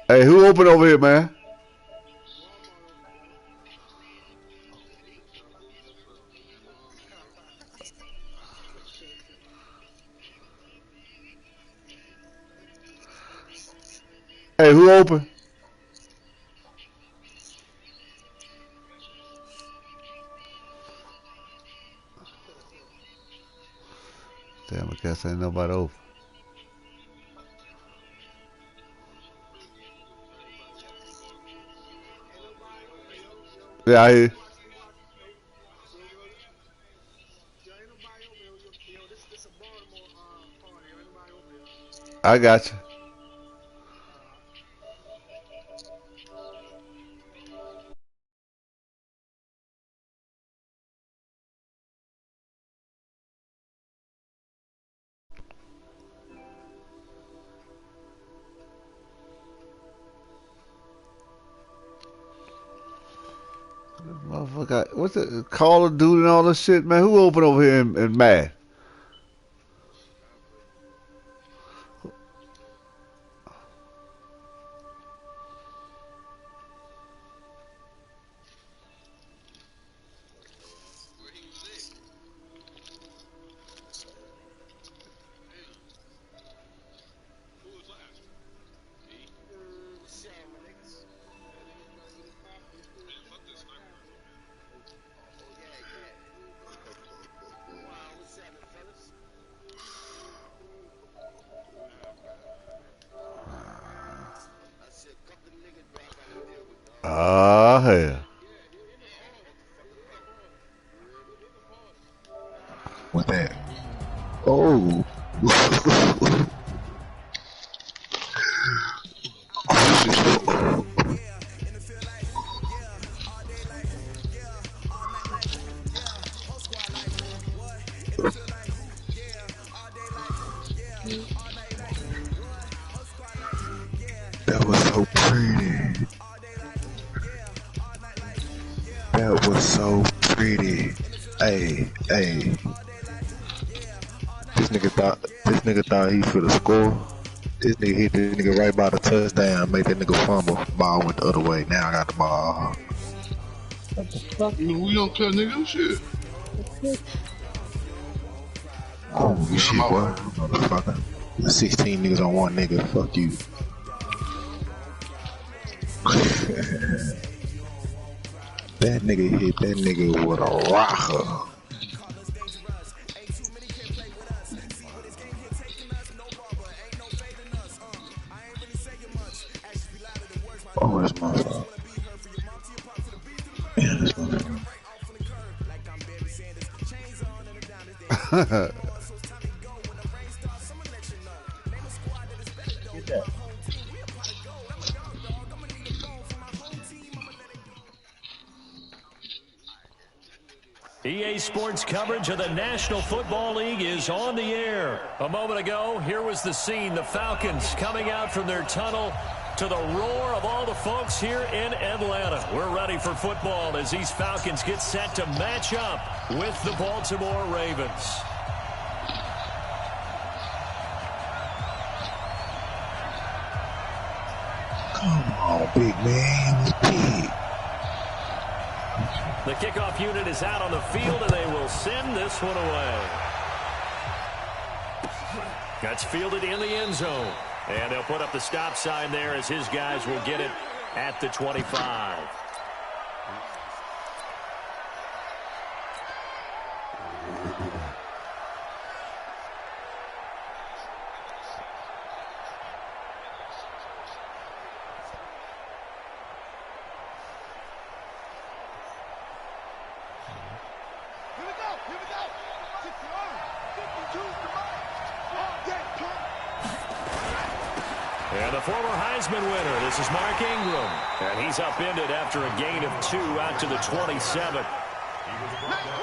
[SPEAKER 3] Hey, who open over here, man? Hey, who open? Damn, I guess ain't nobody open. Yeah, I hear. I got you. Motherfucker, what's it? Call of Duty and all this shit, man. Who open over here in Mad? Hell.
[SPEAKER 6] What's that? Oh. That was so pretty. That was so pretty. Hey. This nigga thought he finna score. This nigga hit this nigga right by the touchdown, made that nigga fumble. Ball went the other way. Now I got the ball.
[SPEAKER 7] What the fuck? We don't care, nigga. Shit.
[SPEAKER 6] Oh, you shit, boy. Motherfucker. 16 niggas on one nigga. Fuck you. That nigga hit that nigga with a rocker. Oh, that's my fault. Yeah, that's my fault.
[SPEAKER 7] Get that.
[SPEAKER 1] EA Sports coverage of the National Football League is on the air. A moment ago, here was the scene. The Falcons coming out from their tunnel to the roar of all the folks here in Atlanta. We're ready for football as these Falcons get set to match up with the Baltimore Ravens.
[SPEAKER 6] Come on, big man. It's big.
[SPEAKER 1] The kickoff unit is out on the field, and they will send this one away. That's fielded in the end zone. And they'll put up the stop sign there as his guys will get it at the 25. And the former Heisman winner, this is Mark Ingram. And he's upended after a gain of 2 out to the 27.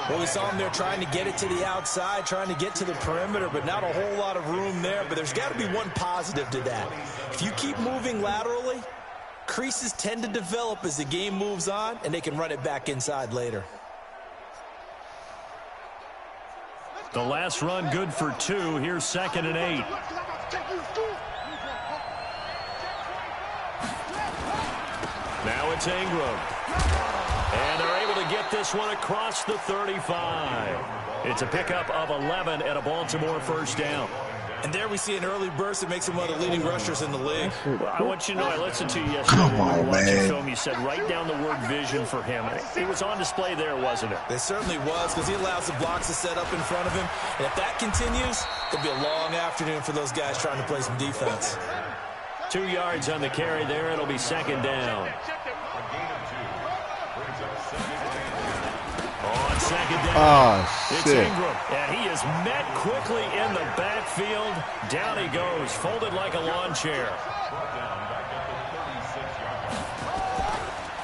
[SPEAKER 2] Well, we saw him there trying to get it to the outside, trying to get to the perimeter, but not a whole lot of room there. But there's got to be one positive to that. If you keep moving laterally, creases tend to develop as the game moves on, and they can run it back inside later.
[SPEAKER 1] The last run good for 2. Here's 2nd and 8. Now it's Ingram. And they're able to get this one across the 35. It's a pickup of 11 and a Baltimore first down.
[SPEAKER 2] And there we see an early burst that makes him one of the leading rushers in the league.
[SPEAKER 1] Well, I want you to know, I listened to you yesterday when we were watching film. You said write down the word vision for him. It was on display there, wasn't it?
[SPEAKER 2] It certainly was, because he allows the blocks to set up in front of him. And if that continues, it'll be a long afternoon for those guys trying to play some defense.
[SPEAKER 1] 2 yards on the carry there. It'll be 2nd down. On 2nd down, it's Ingram, and he is met quickly in the backfield. Down he goes, folded like a lawn chair.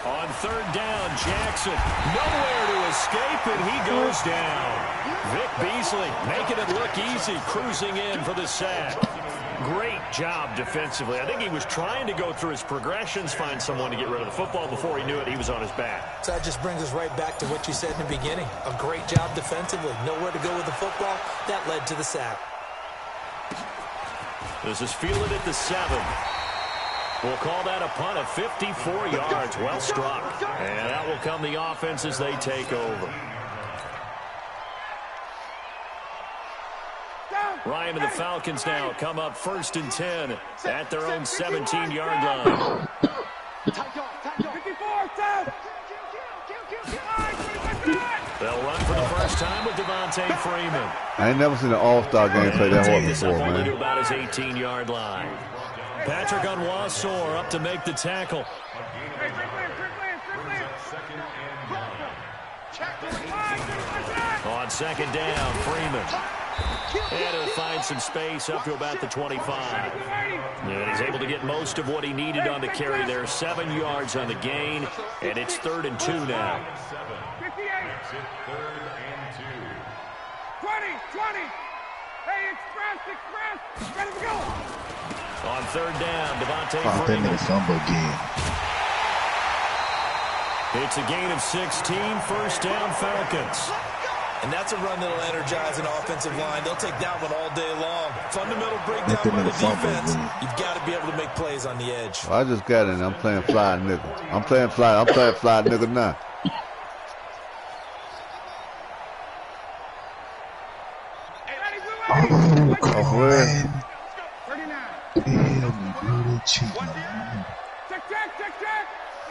[SPEAKER 1] On 3rd down, Jackson, nowhere to escape, and he goes down. Vic Beasley making it look easy, cruising in for the sack. Great job defensively. I think he was trying to go through his progressions, find someone to get rid of the football. Before he knew it, he was on his back.
[SPEAKER 2] So that just brings us right back to what you said in the beginning. A great job defensively. Nowhere to go with the football. That led to the sack.
[SPEAKER 1] This is fielded at the 7. We'll call that a punt of 54 yards. Well struck. And out will come the offense as they take over. Ryan and the Falcons now come up 1st and 10 at their own 17-yard line. They'll run for the first time with Devontae Freeman.
[SPEAKER 3] I ain't never seen an all-star game play that hard before, man.
[SPEAKER 1] Only to about his 18-yard line. Patrick Onwuasor up to make the tackle. On 2nd down, Freeman. And he'll find some space up to about the 25. And he's able to get most of what he needed on the carry there. 7 yards on the gain, and it's 3rd and 2 now.
[SPEAKER 4] 20. Hey, express, ready to go.
[SPEAKER 1] On 3rd down, Devontae Freeman. It's a gain of 16, 1st down, Falcons.
[SPEAKER 2] And that's a run that'll energize an offensive line. They'll take that one all day long. Fundamental breakdown by the defense. You've got to be able to make plays on the edge.
[SPEAKER 3] I just got in. I'm playing fly nickel. I'm playing fly nickel now.
[SPEAKER 6] Oh, come on. Damn, cheating.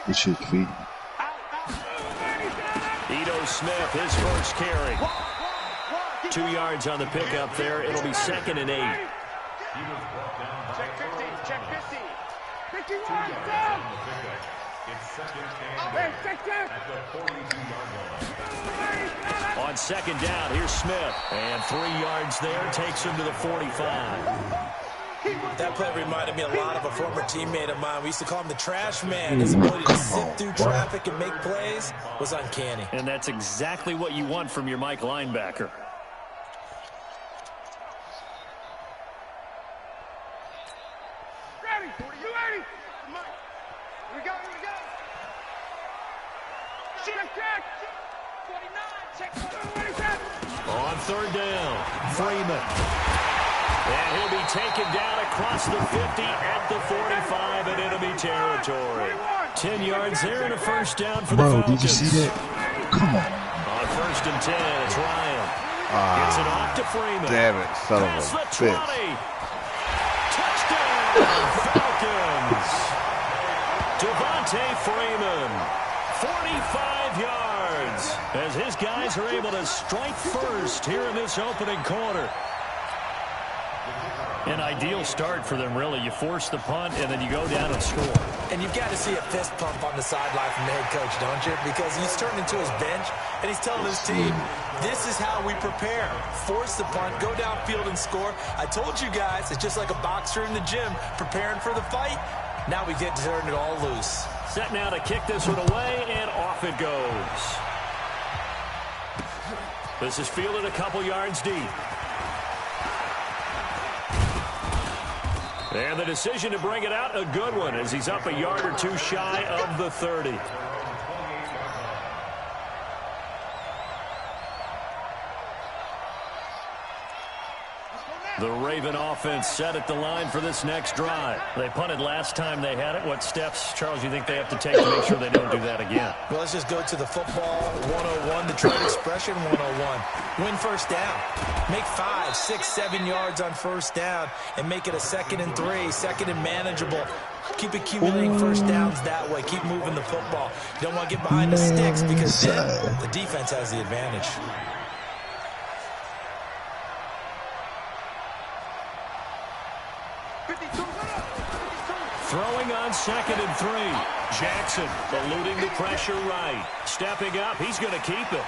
[SPEAKER 6] This shit feet.
[SPEAKER 1] Ito Smith, his first carry. 2 yards on the pickup there. It'll be 2nd and 8.
[SPEAKER 4] Check 50, check 50. 51,
[SPEAKER 1] On 2nd down, here's Smith. And 3 yards there, takes him to the 45.
[SPEAKER 2] That play reminded me a lot of a former teammate of mine. We used to call him the trash man. His ability to sit through traffic and make plays was uncanny.
[SPEAKER 1] And that's exactly what you want from your Mike linebacker.
[SPEAKER 4] Ready, 280. Here we go. Check. 49, check.
[SPEAKER 1] On 3rd down, Freeman. And he'll be taken down across the 50 at the 45, and it'll be territory. 10 yards there and a first down for the Falcons.
[SPEAKER 6] Did you see that? Come on.
[SPEAKER 1] On 1st and 10, it's Ryan. Gets it off to Freeman.
[SPEAKER 3] Damn it, son of a bitch.
[SPEAKER 1] Touchdown, Falcons. Devontae Freeman, 45 yards, as his guys are able to strike first here in this opening quarter. An ideal start for them, really. You force the punt, and then you go down and score.
[SPEAKER 2] And you've got to see a fist pump on the sideline from the head coach, don't you? Because he's turned into his bench, and he's telling his team, this is how we prepare. Force the punt, go downfield and score. I told you guys, it's just like a boxer in the gym preparing for the fight. Now we get to turn it all loose.
[SPEAKER 1] Set now to kick this one away, and off it goes. This is fielded a couple yards deep. And the decision to bring it out, a good one, as he's up a yard or two shy of the 30. The Raven offense set at the line for this next drive. They punted last time they had it. What steps, Charles, you think they have to take to make sure they don't do that again?
[SPEAKER 2] Well, let's just go to the football 101, the trade expression 101. Win first down. Make 5, 6, 7 yards on first down and make it a 2nd and 3, 2nd and manageable. Keep accumulating first downs that way. Keep moving the football. You don't want to get behind the sticks because then the defense has the advantage.
[SPEAKER 1] Throwing on 2nd and 3. Jackson eluding the pressure right. Stepping up, he's going to keep it.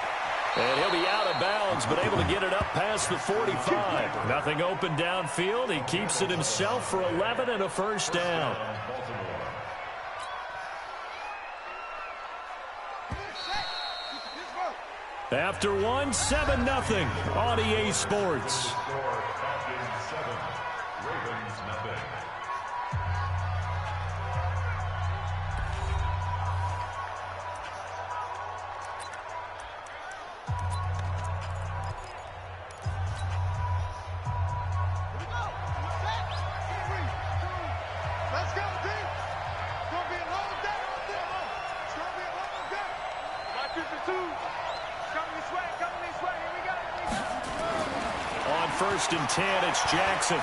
[SPEAKER 1] And he'll be out of bounds, but able to get it up past the 45. Nothing open downfield. He keeps it himself for 11 and a first down. After one, 7-0 on EA Sports. First and 10, it's Jackson.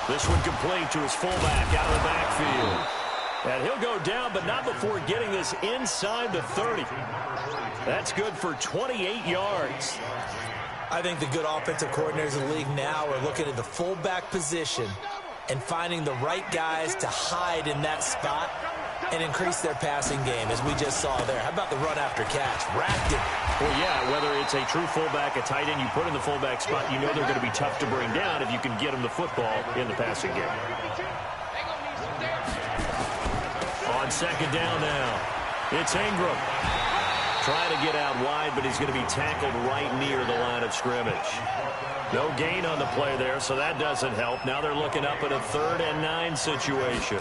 [SPEAKER 1] This one complete to his fullback out of the backfield. And he'll go down, but not before getting this inside the 30. That's good for 28 yards.
[SPEAKER 2] I think the good offensive coordinators in the league now are looking at the fullback position and finding the right guys to hide in that spot and increase their passing game, as we just saw there. How about the run after catch? Racked it.
[SPEAKER 1] Well, yeah, whether it's a true fullback, a tight end you put in the fullback spot, you know they're going to be tough to bring down if you can get them the football in the passing game. On 2nd down now, it's Ingram. Trying to get out wide, but he's going to be tackled right near the line of scrimmage. No gain on the play there, so that doesn't help. Now they're looking up at a 3rd and 9 situation.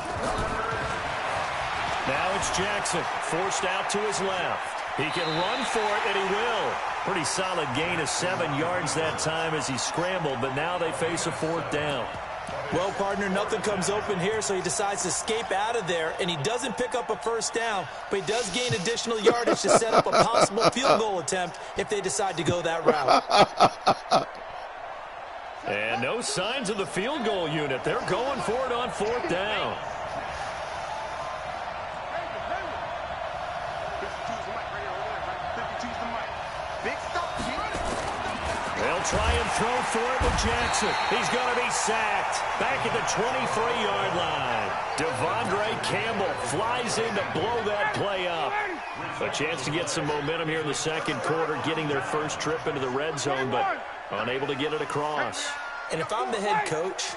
[SPEAKER 1] Now it's Jackson, forced out to his left. He can run for it, and he will. Pretty solid gain of 7 yards that time as he scrambled, but now they face a 4th down.
[SPEAKER 2] Well, partner, nothing comes open here, so he decides to escape out of there, and he doesn't pick up a first down, but he does gain additional yardage to set up a possible field goal attempt if they decide to go that route.
[SPEAKER 1] And no signs of the field goal unit. They're going for it on 4th down. They'll try and throw for it with Jackson. He's going to be sacked. Back at the 23-yard line. Devondre Campbell flies in to blow that play up. A chance to get some momentum here in the 2nd quarter, getting their first trip into the red zone, but unable to get it across.
[SPEAKER 2] And if I'm the head coach,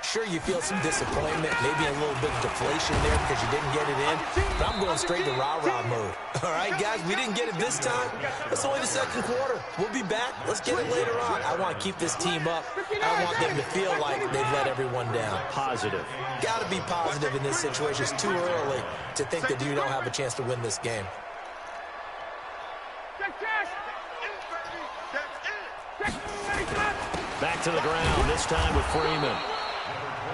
[SPEAKER 2] sure, you feel some disappointment, maybe a little bit of deflation there because you didn't get it in, but I'm going straight to rah-rah mode. All right, guys, we didn't get it this time. It's only the 2nd quarter. We'll be back. Let's get it later on. I want to keep this team up. I want them to feel like they've let everyone down.
[SPEAKER 1] Positive.
[SPEAKER 2] Got to be positive in this situation. It's too early to think that you don't have a chance to win this game.
[SPEAKER 1] Back to the ground, this time with Freeman.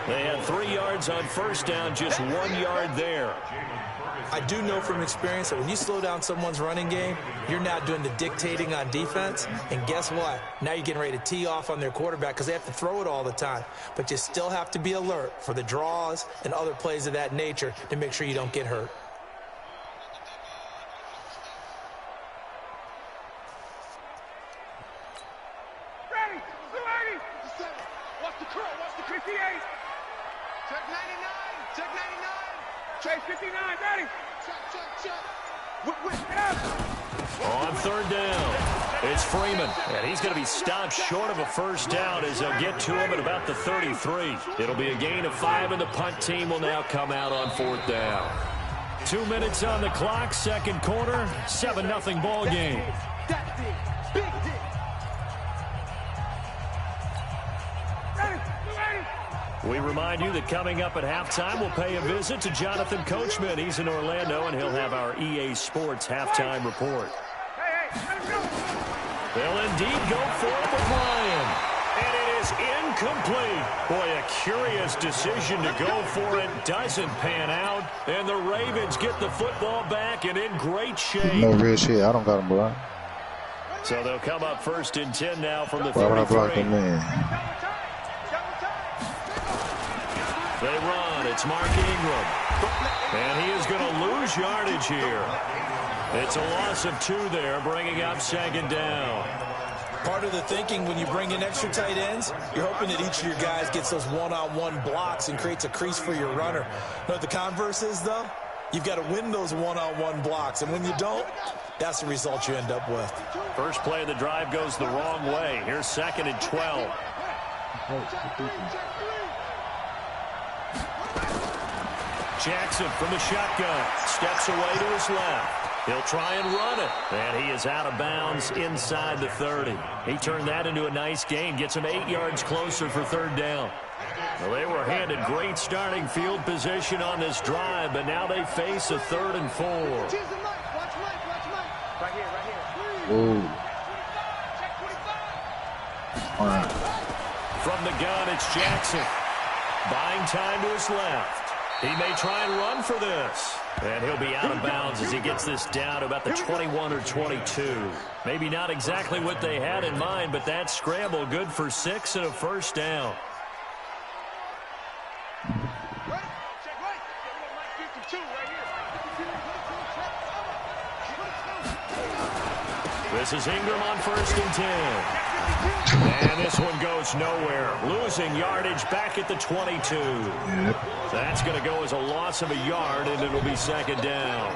[SPEAKER 1] They had 3 yards on first down, just 1 yard there.
[SPEAKER 2] I do know from experience that when you slow down someone's running game, you're not doing the dictating on defense. And guess what? Now you're getting ready to tee off on their quarterback because they have to throw it all the time. But you still have to be alert for the draws and other plays of that nature to make sure you don't get hurt.
[SPEAKER 4] Ready, 280. Watch the curl, watch the 58. Check 99, check 99. Chase 59, ready. Check. Get up.
[SPEAKER 1] On third down, it's Freeman, and he's going to be stopped short of a first down as they'll get to him at about the 33. It'll be a gain of 5, and the punt team will now come out on fourth down. 2 minutes on the clock, second quarter, 7-0 ball game.
[SPEAKER 4] That's it. Big hit. Ready, 280.
[SPEAKER 1] We remind you that coming up at halftime, we'll pay a visit to Jonathan Coachman. He's in Orlando, and he'll have our EA Sports halftime report.
[SPEAKER 4] Hey, let him go.
[SPEAKER 1] They'll indeed go for it with Ryan. And it is incomplete. Boy, a curious decision to go for it. Doesn't pan out. And the Ravens get the football back and in great shape.
[SPEAKER 6] No real shit. I don't got him, bro.
[SPEAKER 1] So they'll come up first and 10 now from the
[SPEAKER 6] Why would I block
[SPEAKER 1] 33.
[SPEAKER 6] him, man?
[SPEAKER 1] They run. It's Mark Ingram. And he is going to lose yardage here. It's a loss of 2 there, bringing up second down.
[SPEAKER 2] Part of the thinking when you bring in extra tight ends, you're hoping that each of your guys gets those one-on-one blocks and creates a crease for your runner. You know what the converse is, though? You've got to win those one-on-one blocks, and when you don't, that's the result you end up with.
[SPEAKER 1] First play of the drive goes the wrong way. Here's second and 12. Jackson from the shotgun. Steps away to his left. He'll try and run it. And he is out of bounds inside the 30. He turned that into a nice gain. Gets him 8 yards closer for third down. Well, they were handed great starting field position on this drive, but now they face a 3rd and 4.
[SPEAKER 4] Right here.
[SPEAKER 6] Ooh. All right.
[SPEAKER 1] From the gun, it's Jackson. Buying time to his left. He may try and run for this. And he'll be out of bounds as he gets this down to about the 21 or 22. Maybe not exactly what they had in mind, but that scramble good for 6 and a first down. This is Ingram on first and 10. And this one goes nowhere. Losing yardage back at the 22. That's going to go as a loss of a yard, and it'll be second down.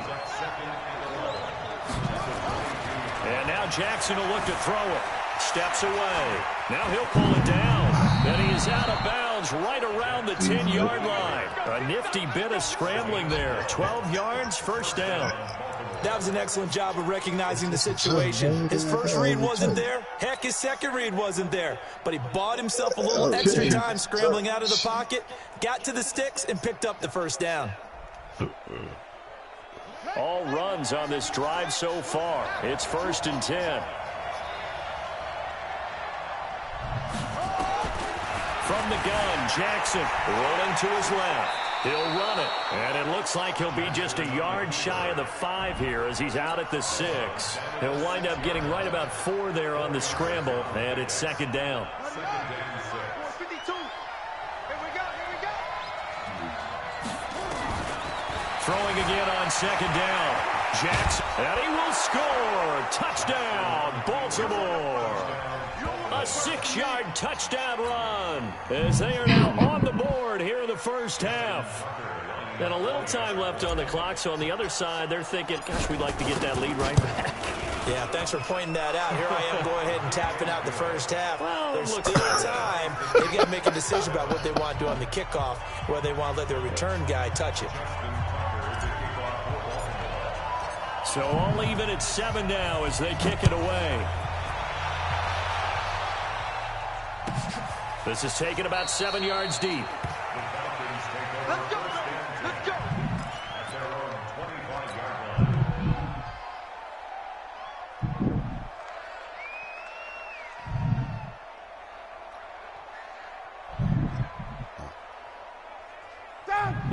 [SPEAKER 1] And now Jackson will look to throw it. Steps away. Now he'll pull it down. And he is out of bounds right around the 10-yard line. A nifty bit of scrambling there. 12 yards, first down.
[SPEAKER 2] That was an excellent job of recognizing the situation. His first read wasn't there. Heck, his second read wasn't there. But he bought himself a little extra time scrambling out of the pocket, got to the sticks, and picked up the first down.
[SPEAKER 1] All runs on this drive so far. It's first and 10. From the gun, Jackson rolling to his left. He'll run it, and it looks like he'll be just a yard shy of the 5 here as he's out at the 6. He'll wind up getting right about 4 there on the scramble, and it's second down.
[SPEAKER 4] 52. Here we go.
[SPEAKER 1] Throwing again on second down. Jackson, and he will score. Touchdown, Baltimore. A 6-yard touchdown run as they are now on the board here in the first half. And a little time left on the clock, so on the other side, they're thinking, gosh, we'd like to get that lead right back.
[SPEAKER 2] Yeah, thanks for pointing that out. Here I am, go ahead and tapping out the first half.
[SPEAKER 1] Well,
[SPEAKER 2] there's still time. They've got to make a decision about what they want to do on the kickoff, whether they want to let their return guy touch it.
[SPEAKER 1] So all even at 7 now as they kick it away. This is taken about 7 yards deep.
[SPEAKER 4] Let's go.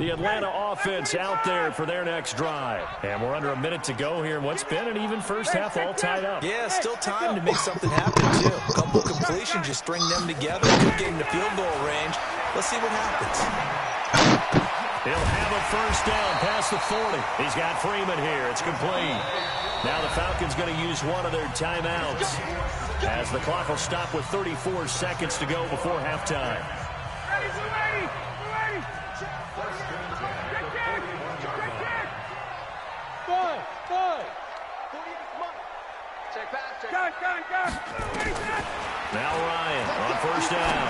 [SPEAKER 1] the Atlanta offense out there for their next drive. And we're under a minute to go here in what's been an even first half, all tied up.
[SPEAKER 2] Yeah, still time to make something happen, too. A couple completions, just string them together. Could get in the field goal range. Let's see what happens.
[SPEAKER 1] He'll have a first down past the 40. He's got Freeman here. It's complete. Now the Falcons going to use one of their timeouts as the clock will stop with 34 seconds to go before halftime. Now Ryan on first down.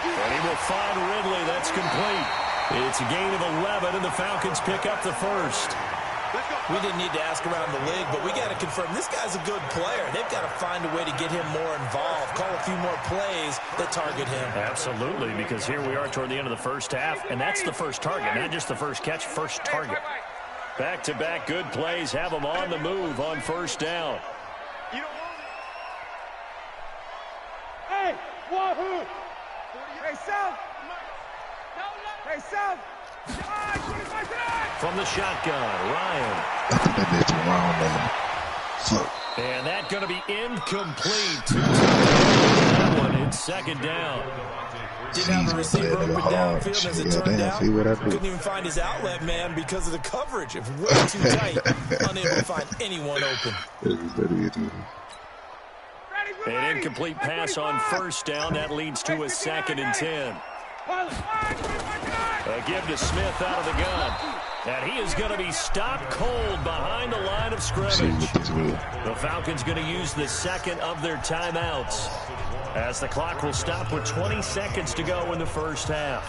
[SPEAKER 1] And he will find Ridley. That's complete. It's a gain of 11, and the Falcons pick up the first.
[SPEAKER 2] We didn't need to ask around the league, but we got to confirm this guy's a good player. They've got to find a way to get him more involved, call a few more plays that target him.
[SPEAKER 1] Absolutely, because here we are toward the end of the first half, and that's the first target, not just the first catch, first target. Back-to-back good plays have them on the move on first down.
[SPEAKER 4] Hey, wahoo! Hey, South! Hey, South!
[SPEAKER 1] From the shotgun, Ryan.
[SPEAKER 6] I think that bitch around there. Fuck.
[SPEAKER 1] And that's going to be incomplete. That one in second down.
[SPEAKER 2] Didn't have a receiver open downfield, as it turned out. Couldn't even find his outlet man because of the coverage. It was way too tight. Unable to find anyone open.
[SPEAKER 1] An incomplete pass on first down. That leads to a 2nd and 10. A give to Smith out of the gun. And he is going to be stopped cold behind the line of scrimmage. The Falcons going to use the second of their timeouts as the clock will stop with 20 seconds to go in the first half.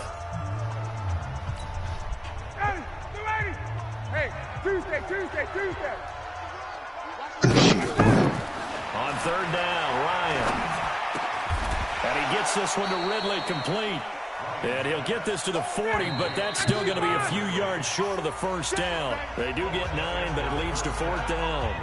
[SPEAKER 4] Hey, Tuesday.
[SPEAKER 1] On third down, Ryan. And he gets this one to Ridley complete. And he'll get this to the 40, but that's still going to be a few yards short of the first down. They do get 9, but it leads to 4th down.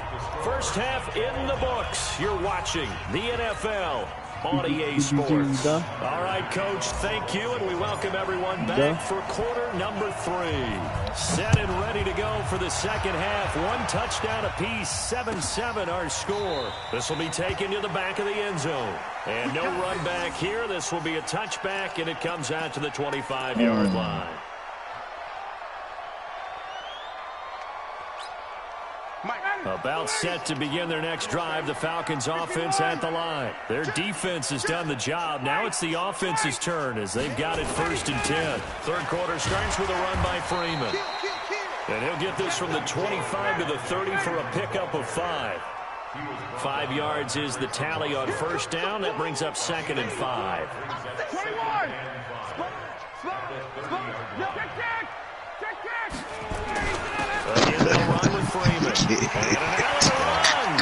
[SPEAKER 1] First half in the books. You're watching the NFL on EA Sports. All right, Coach, thank you, and we welcome everyone back for quarter number 3. Set and ready to go for the second half. 1 touchdown apiece, 7-7 our score. This will be taken to the back of the end zone. And no run back here. This will be a touchback, and it comes out to the 25-yard line. About set to begin their next drive. The Falcons offense at the line. Their defense has done the job. Now it's the offense's turn as they've got it 1st and 10. Third quarter starts with a run by Freeman. And he'll get this from the 25 to the 30 for a pickup of 5. 5 yards is the tally on first down. That brings up 2nd and 5.
[SPEAKER 4] 21!
[SPEAKER 1] Again, they'll run with Freeman. And an alley run.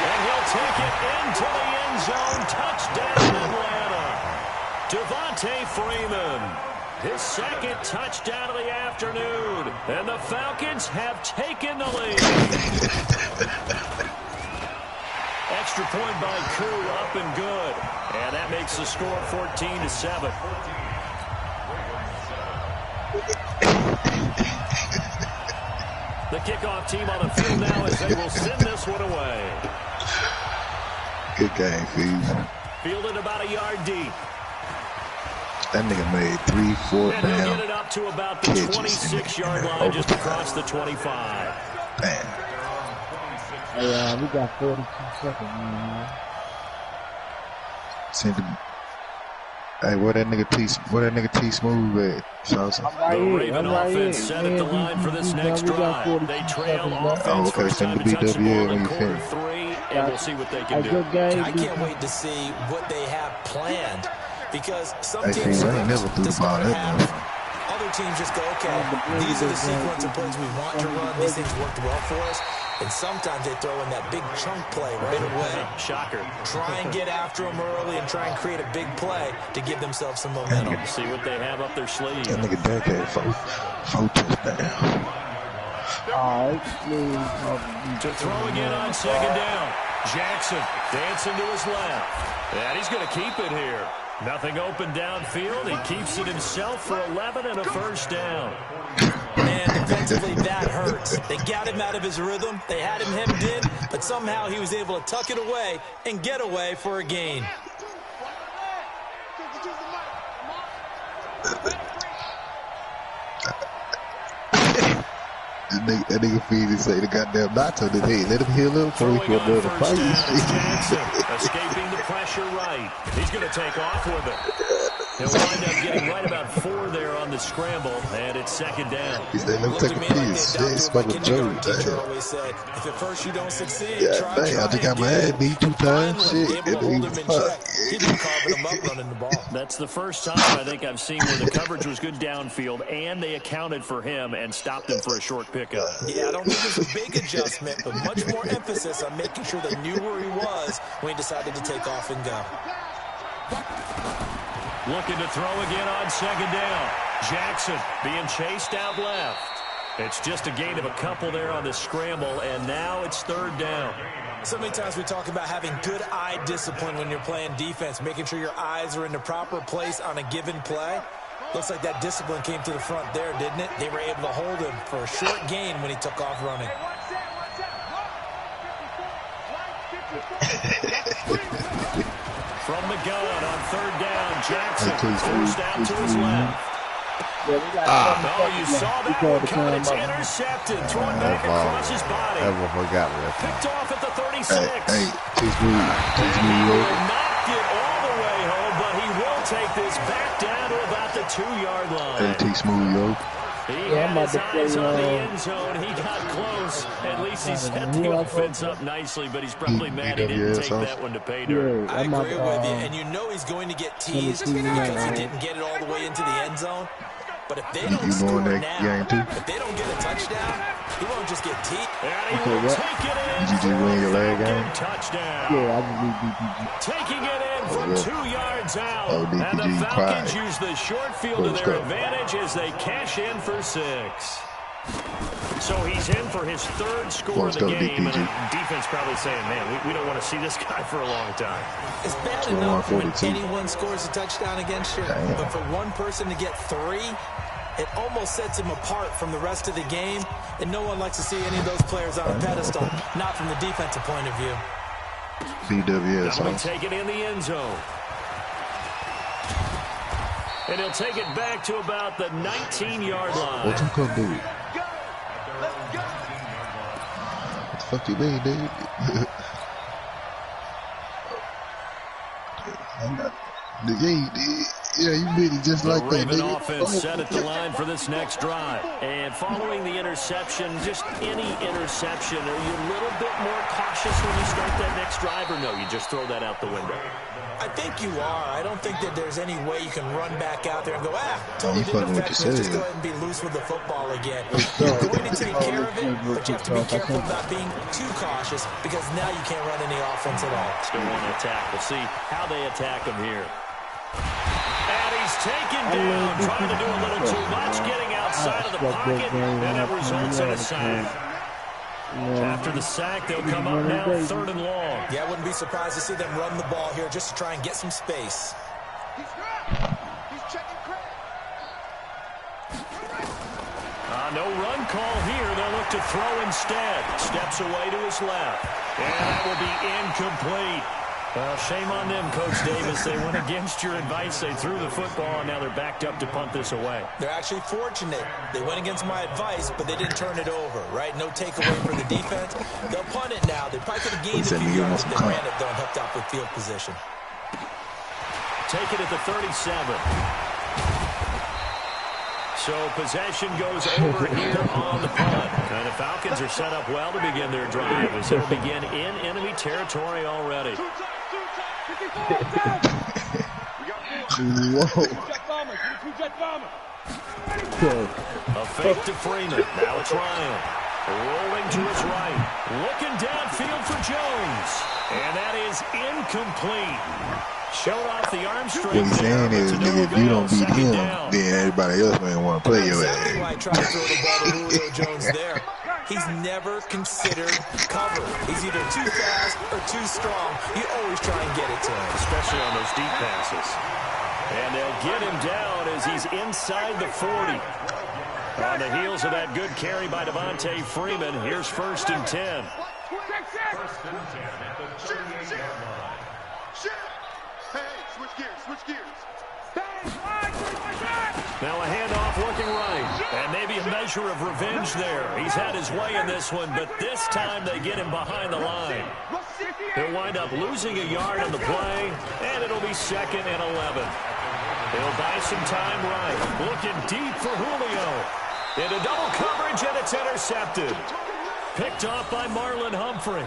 [SPEAKER 1] And he'll take it into the end zone. Touchdown, Atlanta. Devontae Freeman. His 2nd touchdown of the afternoon. And the Falcons have taken the lead. Extra point by Koo, up and good. And that makes the score 14-7. The kickoff team on the field now as they will send this one away.
[SPEAKER 6] Good game, Steve.
[SPEAKER 1] Fielded about a yard deep.
[SPEAKER 6] That nigga made 3 4
[SPEAKER 1] And he'll
[SPEAKER 6] down.
[SPEAKER 1] get it up to about the 26-yard line, just across the 25.
[SPEAKER 6] Damn.
[SPEAKER 8] Hey, we got 42 seconds, man.
[SPEAKER 6] Hey, where that nigga T Smooth at?
[SPEAKER 1] The Raven offense set at the line for this next drive. They trail offense first time to touch the ball in quarter 3, and we'll see what they can do.
[SPEAKER 2] I can't wait to see what they have planned, because some teams
[SPEAKER 6] never threw the ball that much.
[SPEAKER 2] other teams just go, okay, these are the sequence of plays we want to run. These things worked well for us. And sometimes they throw in that big chunk play right away.
[SPEAKER 1] Shocker.
[SPEAKER 2] Try and get after them early and try and create a big play to give themselves some momentum.
[SPEAKER 1] See what they have up their sleeve.
[SPEAKER 6] That nigga Dak had 4 touchdowns.
[SPEAKER 1] To throw again on 2nd down. Jackson dancing to his left. And he's going to keep it here. Nothing open downfield. He keeps it himself for 11 and a first down.
[SPEAKER 2] Man, defensively, that hurts. They got him out of his rhythm. They had him hemmed in, but somehow he was able to tuck it away and get away for a gain.
[SPEAKER 6] That nigga feed and say the goddamn nacho that hey, let him heal up before he go to the fight.
[SPEAKER 1] Jackson escaping the pressure right. He's going to take off with it. He'll wind up getting right about 4 there on the scramble, and it's second down.
[SPEAKER 6] He said, let him take a piece. Yeah, it's fucking joke.
[SPEAKER 2] Teacher always said, if at first you don't succeed,
[SPEAKER 6] yeah, try I just got my ass beat 2 times. Shit.
[SPEAKER 2] Able to hold him in check. He's been carving him up running the ball.
[SPEAKER 1] That's the first time I think I've seen where the coverage was good downfield, and they accounted for him and stopped him for a short pickup.
[SPEAKER 2] Yeah, I don't think it was a big adjustment, but much more emphasis on making sure they knew where he was when he decided to take off and go.
[SPEAKER 1] Looking to throw again on second down. Jackson being chased out left. It's just a gain of a couple there on the scramble, and now it's third down.
[SPEAKER 2] So many times we talk about having good eye discipline when you're playing defense, making sure your eyes are in the proper place on a given play. Looks like that discipline came to the front there, didn't it? They were able to hold him for a short gain when he took off running.
[SPEAKER 1] From the gun on third down, Jackson forced out to his left. Oh, you saw that one coming. It's intercepted. Throwing back across his body. Picked off at the 36.
[SPEAKER 6] Hey, teach me.
[SPEAKER 1] He will not get all the way home, but he will take this back down to about the 2-yard line.
[SPEAKER 6] Hey, teach smooth, yo.
[SPEAKER 1] He had his eyes on the end zone. He got close. At least he set the offense up nicely, but he's probably mad he didn't take that one to pay dirt.
[SPEAKER 2] I agree with you, and you know he's going to get teased because he didn't get it all the way into the end zone. But if they don't score now, if they don't get a touchdown, he won't just get teased.
[SPEAKER 1] And he will take it in.
[SPEAKER 6] Did you win your leg game?
[SPEAKER 1] Touchdown.
[SPEAKER 8] Yeah, I just
[SPEAKER 1] taking it in from 2 yards out. And the Falcons use the short field to their advantage as they cash in for 6. So he's in for his 3rd score of the game. And defense probably saying, man, we don't want to see this guy for a long time.
[SPEAKER 2] It's bad enough when anyone scores a touchdown against you, but for one person to get 3, it almost sets him apart from the rest of the game, and no one likes to see any of those players on a pedestal, not from the defensive point of view.
[SPEAKER 6] BWS.
[SPEAKER 1] Now we take it in the end zone. And he'll take it back to about the 19-yard line.
[SPEAKER 6] What you gonna do? What the fuck you mean, dude? Yeah, you made it just like that,
[SPEAKER 1] Raven offense set at the line for this next drive. And following the interception, just any interception, are you a little bit more cautious when you start that next drive, or no, you just throw that out the window?
[SPEAKER 2] I think you are. I don't think that there's any way you can run back out there and go, totally didn't affect me. Just go ahead and be loose with the football again. You're going to take care of it, but you have to be careful about being too cautious because now you can't run any offense at all.
[SPEAKER 1] Still want to attack. We'll see how they attack him here. And he's taken down, trying to do a little too much, getting outside of the pocket, and it results in a sack. After the sack, they'll come up now 3rd and long.
[SPEAKER 2] Yeah, I wouldn't be surprised to see them run the ball here just to try and get some space.
[SPEAKER 1] No run call here. They'll look to throw instead. Steps away to his left. And that will be incomplete. Well, shame on them, Coach Davis. They went against your advice. They threw the football, and now they're backed up to punt this away.
[SPEAKER 2] They're actually fortunate. They went against my advice, but they didn't turn it over, right? No takeaway for the defense. They'll punt it now. They probably could have gained a few yards if they ran it, though, and helped out with field position.
[SPEAKER 1] Take it at the 37. So possession goes over here on the punt. And the Falcons are set up well to begin their drive as they'll begin in enemy territory already. A fake to Freeman. Now it's Ryan. Rolling to his right. Looking downfield for Jones. And that is incomplete. Showed off the arm strength.
[SPEAKER 6] What he's saying is, nigga, if you don't beat him, then everybody else may want to play your ass.
[SPEAKER 2] Exactly why I tried to throw the ball to Julio Jones there. he's never considered cover. He's either too fast or too strong. You always try and get it to him.
[SPEAKER 1] Especially on those deep passes. And they'll get him down as he's inside the 40. On the heels of that good carry by Devontae Freeman, here's 1st and 10.
[SPEAKER 5] First and 10 at the 38-yard line.
[SPEAKER 9] Hey, switch gears.
[SPEAKER 1] Now a handoff looking right. And maybe a measure of revenge there. He's had his way in this one, but this time they get him behind the line. He'll wind up losing a yard on the play, and it'll be 2nd and 11. He'll buy some time right. Looking deep for Julio. Into double coverage, and it's intercepted. Picked off by Marlon Humphrey.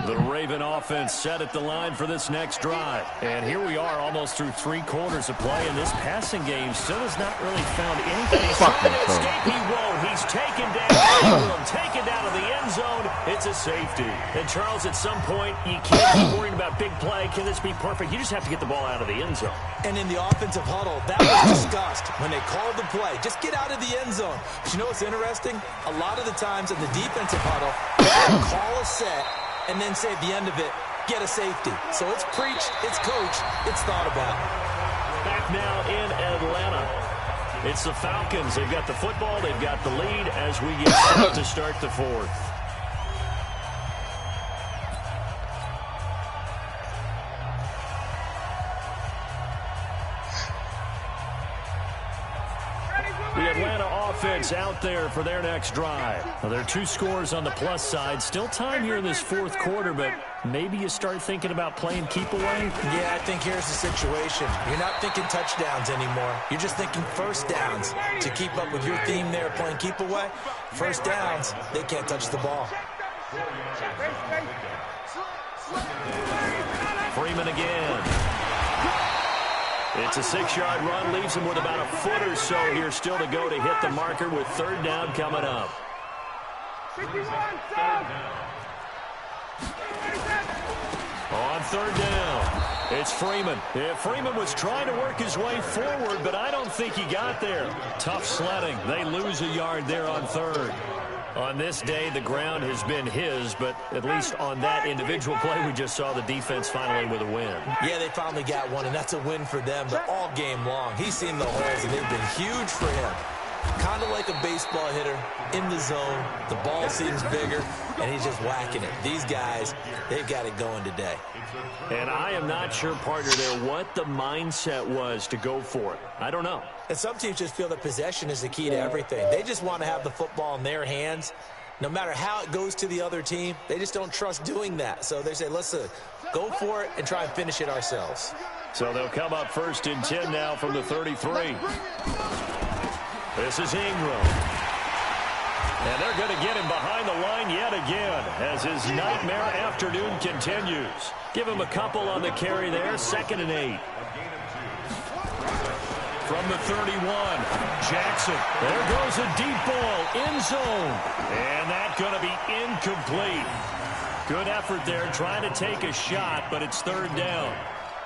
[SPEAKER 1] The Raven offense set at the line for this next drive. And here we are almost through 3 quarters of play, and this passing game still has not really found anything. He's trying to escape. He won't. He's taken down. Taken down to the end zone. It's a safety. And, Charles, at some point, you can't be worried about big play. Can this be perfect? You just have to get the ball out of the end zone.
[SPEAKER 2] And in the offensive huddle, that was discussed when they called the play. Just get out of the end zone. But you know what's interesting? A lot of the times in the defensive huddle, they call a set and then say at the end of it, get a safety. So it's preached, it's coached, it's thought about.
[SPEAKER 1] Back now in Atlanta. It's the Falcons. They've got the football. They've got the lead as we get set to start the 4th. The Atlanta offense out there for their next drive. Well, there are 2 scores on the plus side. Still time here in this 4th quarter, but maybe you start thinking about playing keep away?
[SPEAKER 2] Yeah, I think here's the situation. You're not thinking touchdowns anymore. You're just thinking first downs. To keep up with your theme there, playing keep away, first downs, they can't touch the ball.
[SPEAKER 1] Freeman again. It's a 6-yard run, leaves him with about a foot or so here still to go to hit the marker with 3rd down coming up. On 3rd down, it's Freeman. Yeah, Freeman was trying to work his way forward, but I don't think he got there. Tough sledding. They lose a yard there on 3rd. On this day, the ground has been his, but at least on that individual play, we just saw the defense finally with a win.
[SPEAKER 2] Yeah, they finally got one, and that's a win for them, but all game long. He's seen the holes, and they've been huge for him. Kind of like a baseball hitter in the zone. The ball seems bigger, and he's just whacking it. These guys, they've got it going today.
[SPEAKER 1] And I am not sure, partner, there what the mindset was to go for it. I don't know.
[SPEAKER 2] And some teams just feel that possession is the key to everything. They just want to have the football in their hands. No matter how it goes to the other team, they just don't trust doing that. So they say, listen, go for it and try and finish it ourselves.
[SPEAKER 1] So they'll come up 1st and 10 now from the 33. This is Ingram. And they're going to get him behind the line yet again as his nightmare afternoon continues. Give him a couple on the carry there, 2nd and 8. From the 31, Jackson. There goes a deep ball, end zone. And that's going to be incomplete. Good effort there, trying to take a shot, but it's 3rd down.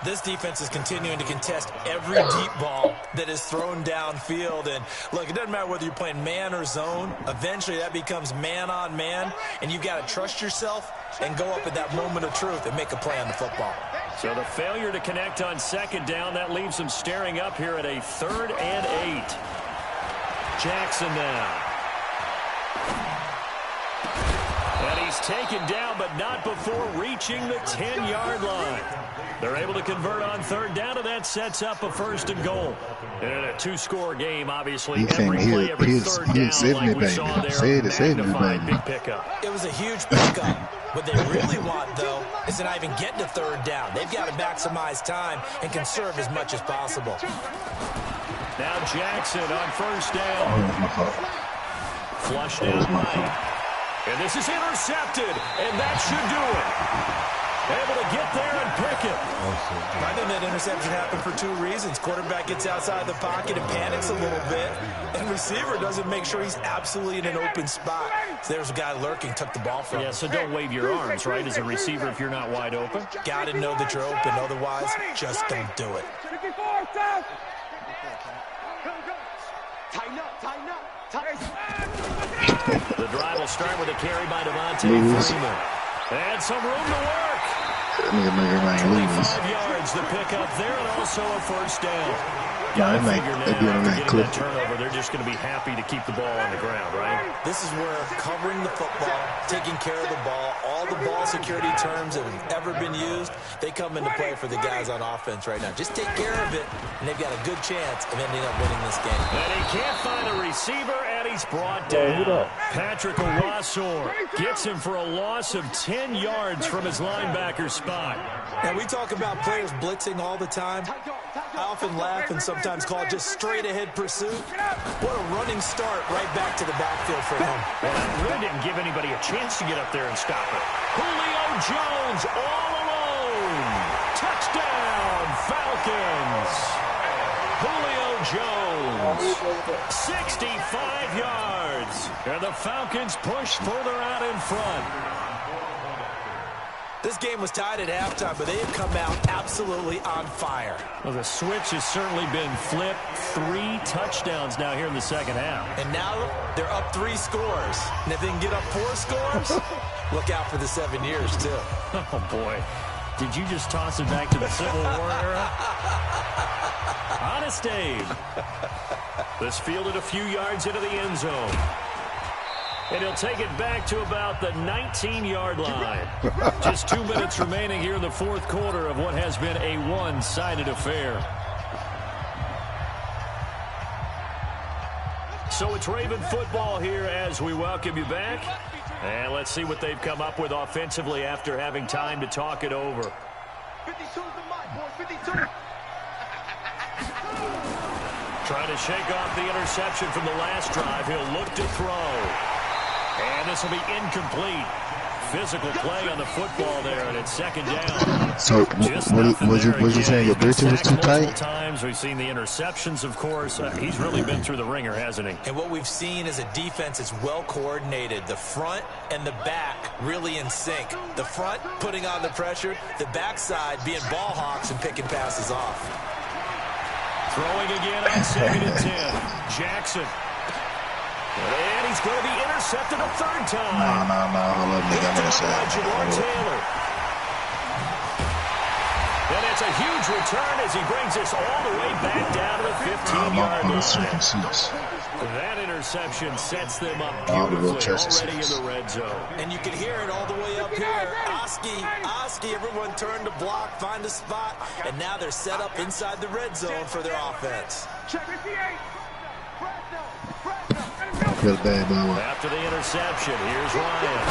[SPEAKER 2] This defense is continuing to contest every deep ball that is thrown downfield. And, look, it doesn't matter whether you're playing man or zone. Eventually, that becomes man-on-man, and you've got to trust yourself and go up at that moment of truth and make a play on the football.
[SPEAKER 1] So the failure to connect on 2nd down, that leaves them staring up here at a 3rd and 8. Jackson now. And he's taken down, but not before reaching the 10-yard line. They're able to convert on 3rd down, and that sets up a 1st and goal. And in a 2-score game, obviously, every play, every 3rd down, like we saw there, magnified big pickup.
[SPEAKER 2] It was a huge pickup. What they really want, though, is to not even get to 3rd down. They've got to maximize time and conserve as much as possible.
[SPEAKER 1] Now Jackson on 1st down. Flushed down right. And this is intercepted, and that should do it. Able to get there and pick it.
[SPEAKER 2] I think that interception happened for two reasons. Quarterback gets outside the pocket and panics a little bit, and receiver doesn't make sure he's absolutely in an open spot. So there's a guy lurking, took the ball from him.
[SPEAKER 1] Yeah, so don't wave your arms, right, as a receiver if you're not wide open.
[SPEAKER 2] Got to know that you're open. Otherwise, just don't do it.
[SPEAKER 1] The drive will start with a carry by Devontae Freeman. And some room to work. 25 yards to pick up there, and also a first down.
[SPEAKER 6] Yeah, they be on that clip.
[SPEAKER 1] Turnover, they're just going to be happy to keep the ball on the ground, right?
[SPEAKER 2] This is where covering the football, taking care of the ball, all the ball security terms that have ever been used, they come into play for the guys on offense right now. Just take care of it, and they've got a good chance of ending up winning this game.
[SPEAKER 1] And he can't find a receiver, and he's brought down. Patrick Owasor gets him for a loss of 10 yards from his linebacker spot.
[SPEAKER 2] Now, we talk about players blitzing all the time. I often laugh and sometimes call it just straight-ahead pursuit. What a running start right back to the backfield for him.
[SPEAKER 1] Well, that really didn't give anybody a chance to get up there and stop it. Julio Jones all alone. Touchdown, Falcons. Julio Jones, 65 yards. And the Falcons push further out in front.
[SPEAKER 2] This game was tied at halftime, but they have come out absolutely on fire.
[SPEAKER 1] Well, the switch has certainly been flipped. 3 touchdowns now here in the second half.
[SPEAKER 2] And now they're up 3 scores. And if they can get up 4 scores, look out for the 7 years, too.
[SPEAKER 1] Oh, boy. Did you just toss it back to the Civil War era? Honest Abe. This fielded a few yards into the end zone. And he'll take it back to about the 19-yard line. Just 2 minutes remaining here in the fourth quarter of what has been a one-sided affair. So it's Raven football here as we welcome you back. And let's see what they've come up with offensively after having time to talk it over.
[SPEAKER 9] 52's the mark, boys, 52.
[SPEAKER 1] Trying to shake off the interception from the last drive. He'll look to throw. And this will be incomplete. Physical play on the football there, and it's second down.
[SPEAKER 6] So, what you saying? Your britches was too tight?
[SPEAKER 1] Times we've seen the interceptions, of course. He's really been through the ringer, hasn't he?
[SPEAKER 2] And what we've seen is a defense that's well coordinated. The front and the back really in sync. The front putting on the pressure, the backside being ball hawks and picking passes off.
[SPEAKER 1] Throwing again on 2nd and 10. Jackson. And he's going to be intercepted a third time.
[SPEAKER 6] No. Hold up, nigga. I'm intercepted.
[SPEAKER 1] Taylor. And it's a huge return as he brings us all the way back down to the 15-yard line. That interception sets them up beautifully already in the red zone.
[SPEAKER 2] And you can hear it all the way up here. Oski, everyone turned to block, find a spot, and now they're set up inside the red zone for their offense.
[SPEAKER 9] Check 58.
[SPEAKER 1] After the interception, here's Ryan.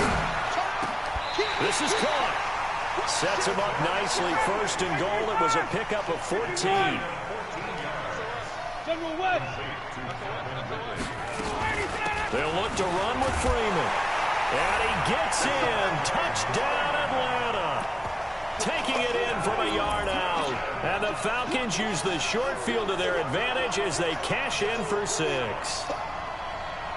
[SPEAKER 1] This is caught. Sets him up nicely. First and goal. It was a pickup of 14. They'll look to run with Freeman. And he gets in. Touchdown, Atlanta. Taking it in from a yard out. And the Falcons use the short field to their advantage as they cash in for 6.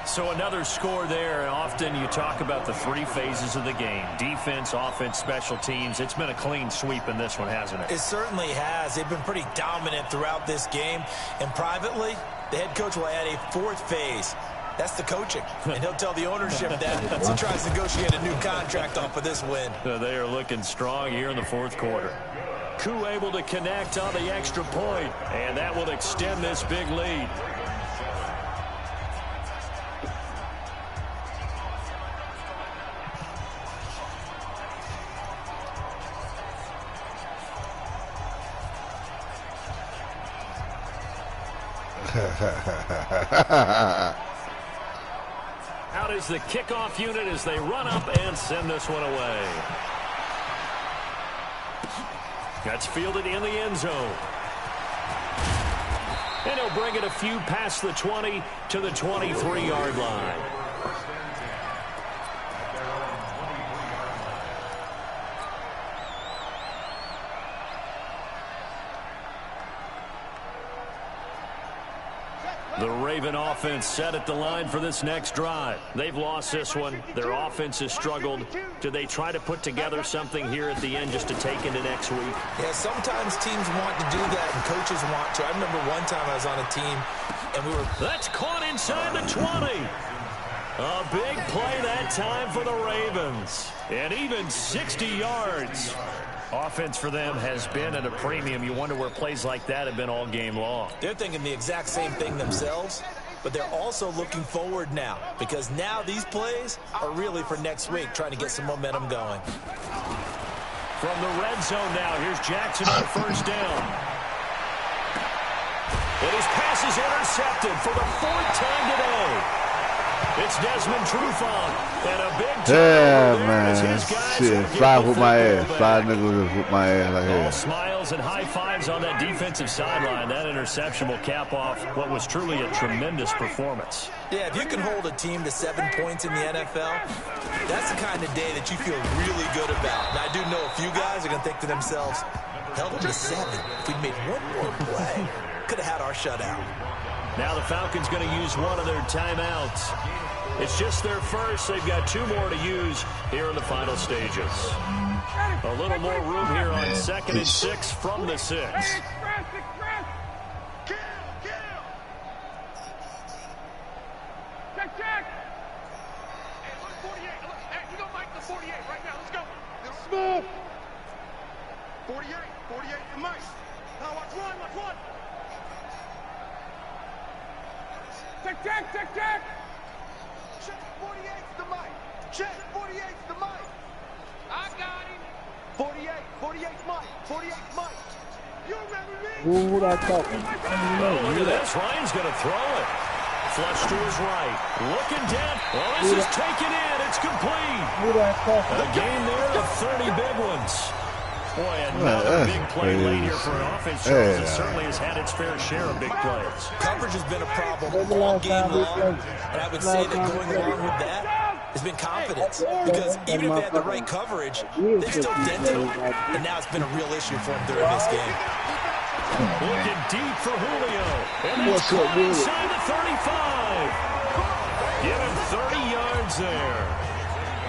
[SPEAKER 1] So another score there, and often you talk about the 3 phases of the game. Defense, offense, special teams. It's been a clean sweep in this one, hasn't it?
[SPEAKER 2] It certainly has. They've been pretty dominant throughout this game. And privately, the head coach will add a 4th phase. That's the coaching. And he'll tell the ownership that as he tries to negotiate a new contract off of this win.
[SPEAKER 1] They are looking strong here in the fourth quarter. Koo able to connect on the extra point, and that will extend this big lead. Out is the kickoff unit as they run up and send this one away. That's fielded in the end zone. And he'll bring it a few past the 20 to the 23-yard line. The Raven offense set at the line for this next drive. They've lost this one. Their offense has struggled. Do they try to put together something here at the end just to take into next week?
[SPEAKER 2] Yeah, sometimes teams want to do that and coaches want to. I remember one time I was on a team and we were...
[SPEAKER 1] That's caught inside the 20. A big play that time for the Ravens. And even 60 yards. Offense for them has been at a premium. You wonder where plays like that have been all game long.
[SPEAKER 2] They're thinking the exact same thing themselves, but they're also looking forward now because now these plays are really for next week, trying to get some momentum going.
[SPEAKER 1] From the red zone now, here's Jackson on first down. And his pass is intercepted for the fourth time today. It's Desmond Trufant, and a big
[SPEAKER 3] yeah, man. Shit, slide with my ass. Slide niggas with my ass like that.
[SPEAKER 1] All smiles and high fives on that defensive sideline. That interception will cap off what was truly a tremendous performance.
[SPEAKER 2] Yeah, if you can hold a team to 7 points in the NFL, that's the kind of day that you feel really good about. And I do know a few guys are going to think to themselves, held them to 7. If we made one more play, could have had our shutout.
[SPEAKER 1] Now the Falcons going to use one of their timeouts. It's just their first. They've got 2 more to use here in the final stages. A little more room here on 2nd and 6 from the 6.
[SPEAKER 4] Check. Hey, look, 48. Look, hey, you don't like the 48 right now. Let's go. Smooth. 48 to Mike. Now watch one. Check. Check 48's the Mike. Check 48's the Mike. I got him. 48's Mike. 48's Mike. You remember me?
[SPEAKER 8] Who that talking?
[SPEAKER 1] Look at this. Ryan's going to throw it. Flush to his right. Looking down. Well, this is taken in. It's complete. A game there of 30 big ones. Boy, another big play late here for an offense. Charles it certainly has had its fair share of big plays.
[SPEAKER 2] Coverage has been a problem all game long, and I would say that going along with that has been confidence. Because even if they had the right coverage, they still dented him, and now it's been a real issue for him during this game.
[SPEAKER 1] Looking deep for Julio, and it's caught inside the 35. Give him 30 yards there.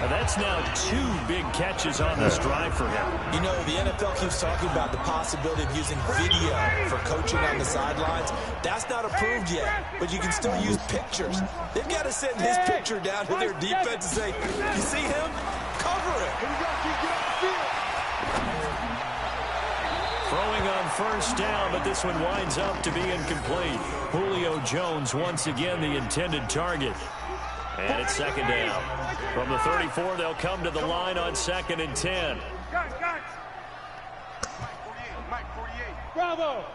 [SPEAKER 1] And that's now 2 big catches on this drive for him.
[SPEAKER 2] You know, the NFL keeps talking about the possibility of using video for coaching on the sidelines. That's not approved yet, but you can still use pictures. They've got to send his picture down to their defense and say, you see him? Cover it.
[SPEAKER 1] Throwing on first down, but this one winds up to be incomplete. Julio Jones once again the intended target. And it's 2nd down. From the 34, they'll come to the line on 2nd and 10.
[SPEAKER 4] Got. Mike 48. Bravo.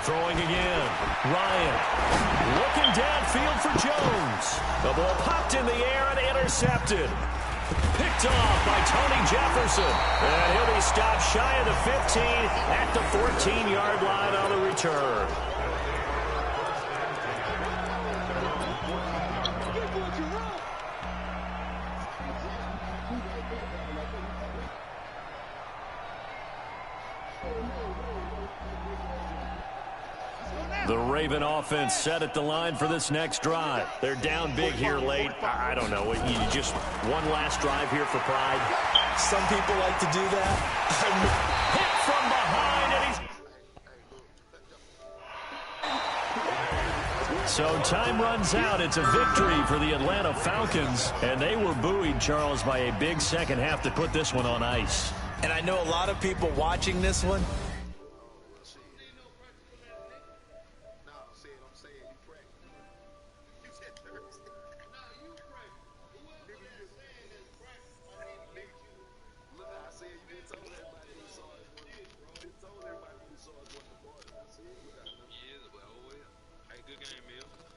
[SPEAKER 1] Throwing again. Ryan looking downfield for Jones. The ball popped in the air and intercepted. Picked off by Tony Jefferson. And he'll be stopped shy of the 15 at the 14-yard line on the return. The Raven offense set at the line for this next drive. They're down big here late. I don't know. You just one last drive here for pride.
[SPEAKER 2] Some people like to do that.
[SPEAKER 1] Hit from behind, and he's... So time runs out. It's a victory for the Atlanta Falcons, and they were buoyed, Charles, by a big second half to put this one on ice.
[SPEAKER 2] And I know a lot of people watching this one.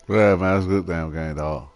[SPEAKER 3] Yeah, man, that's a good damn game, dog.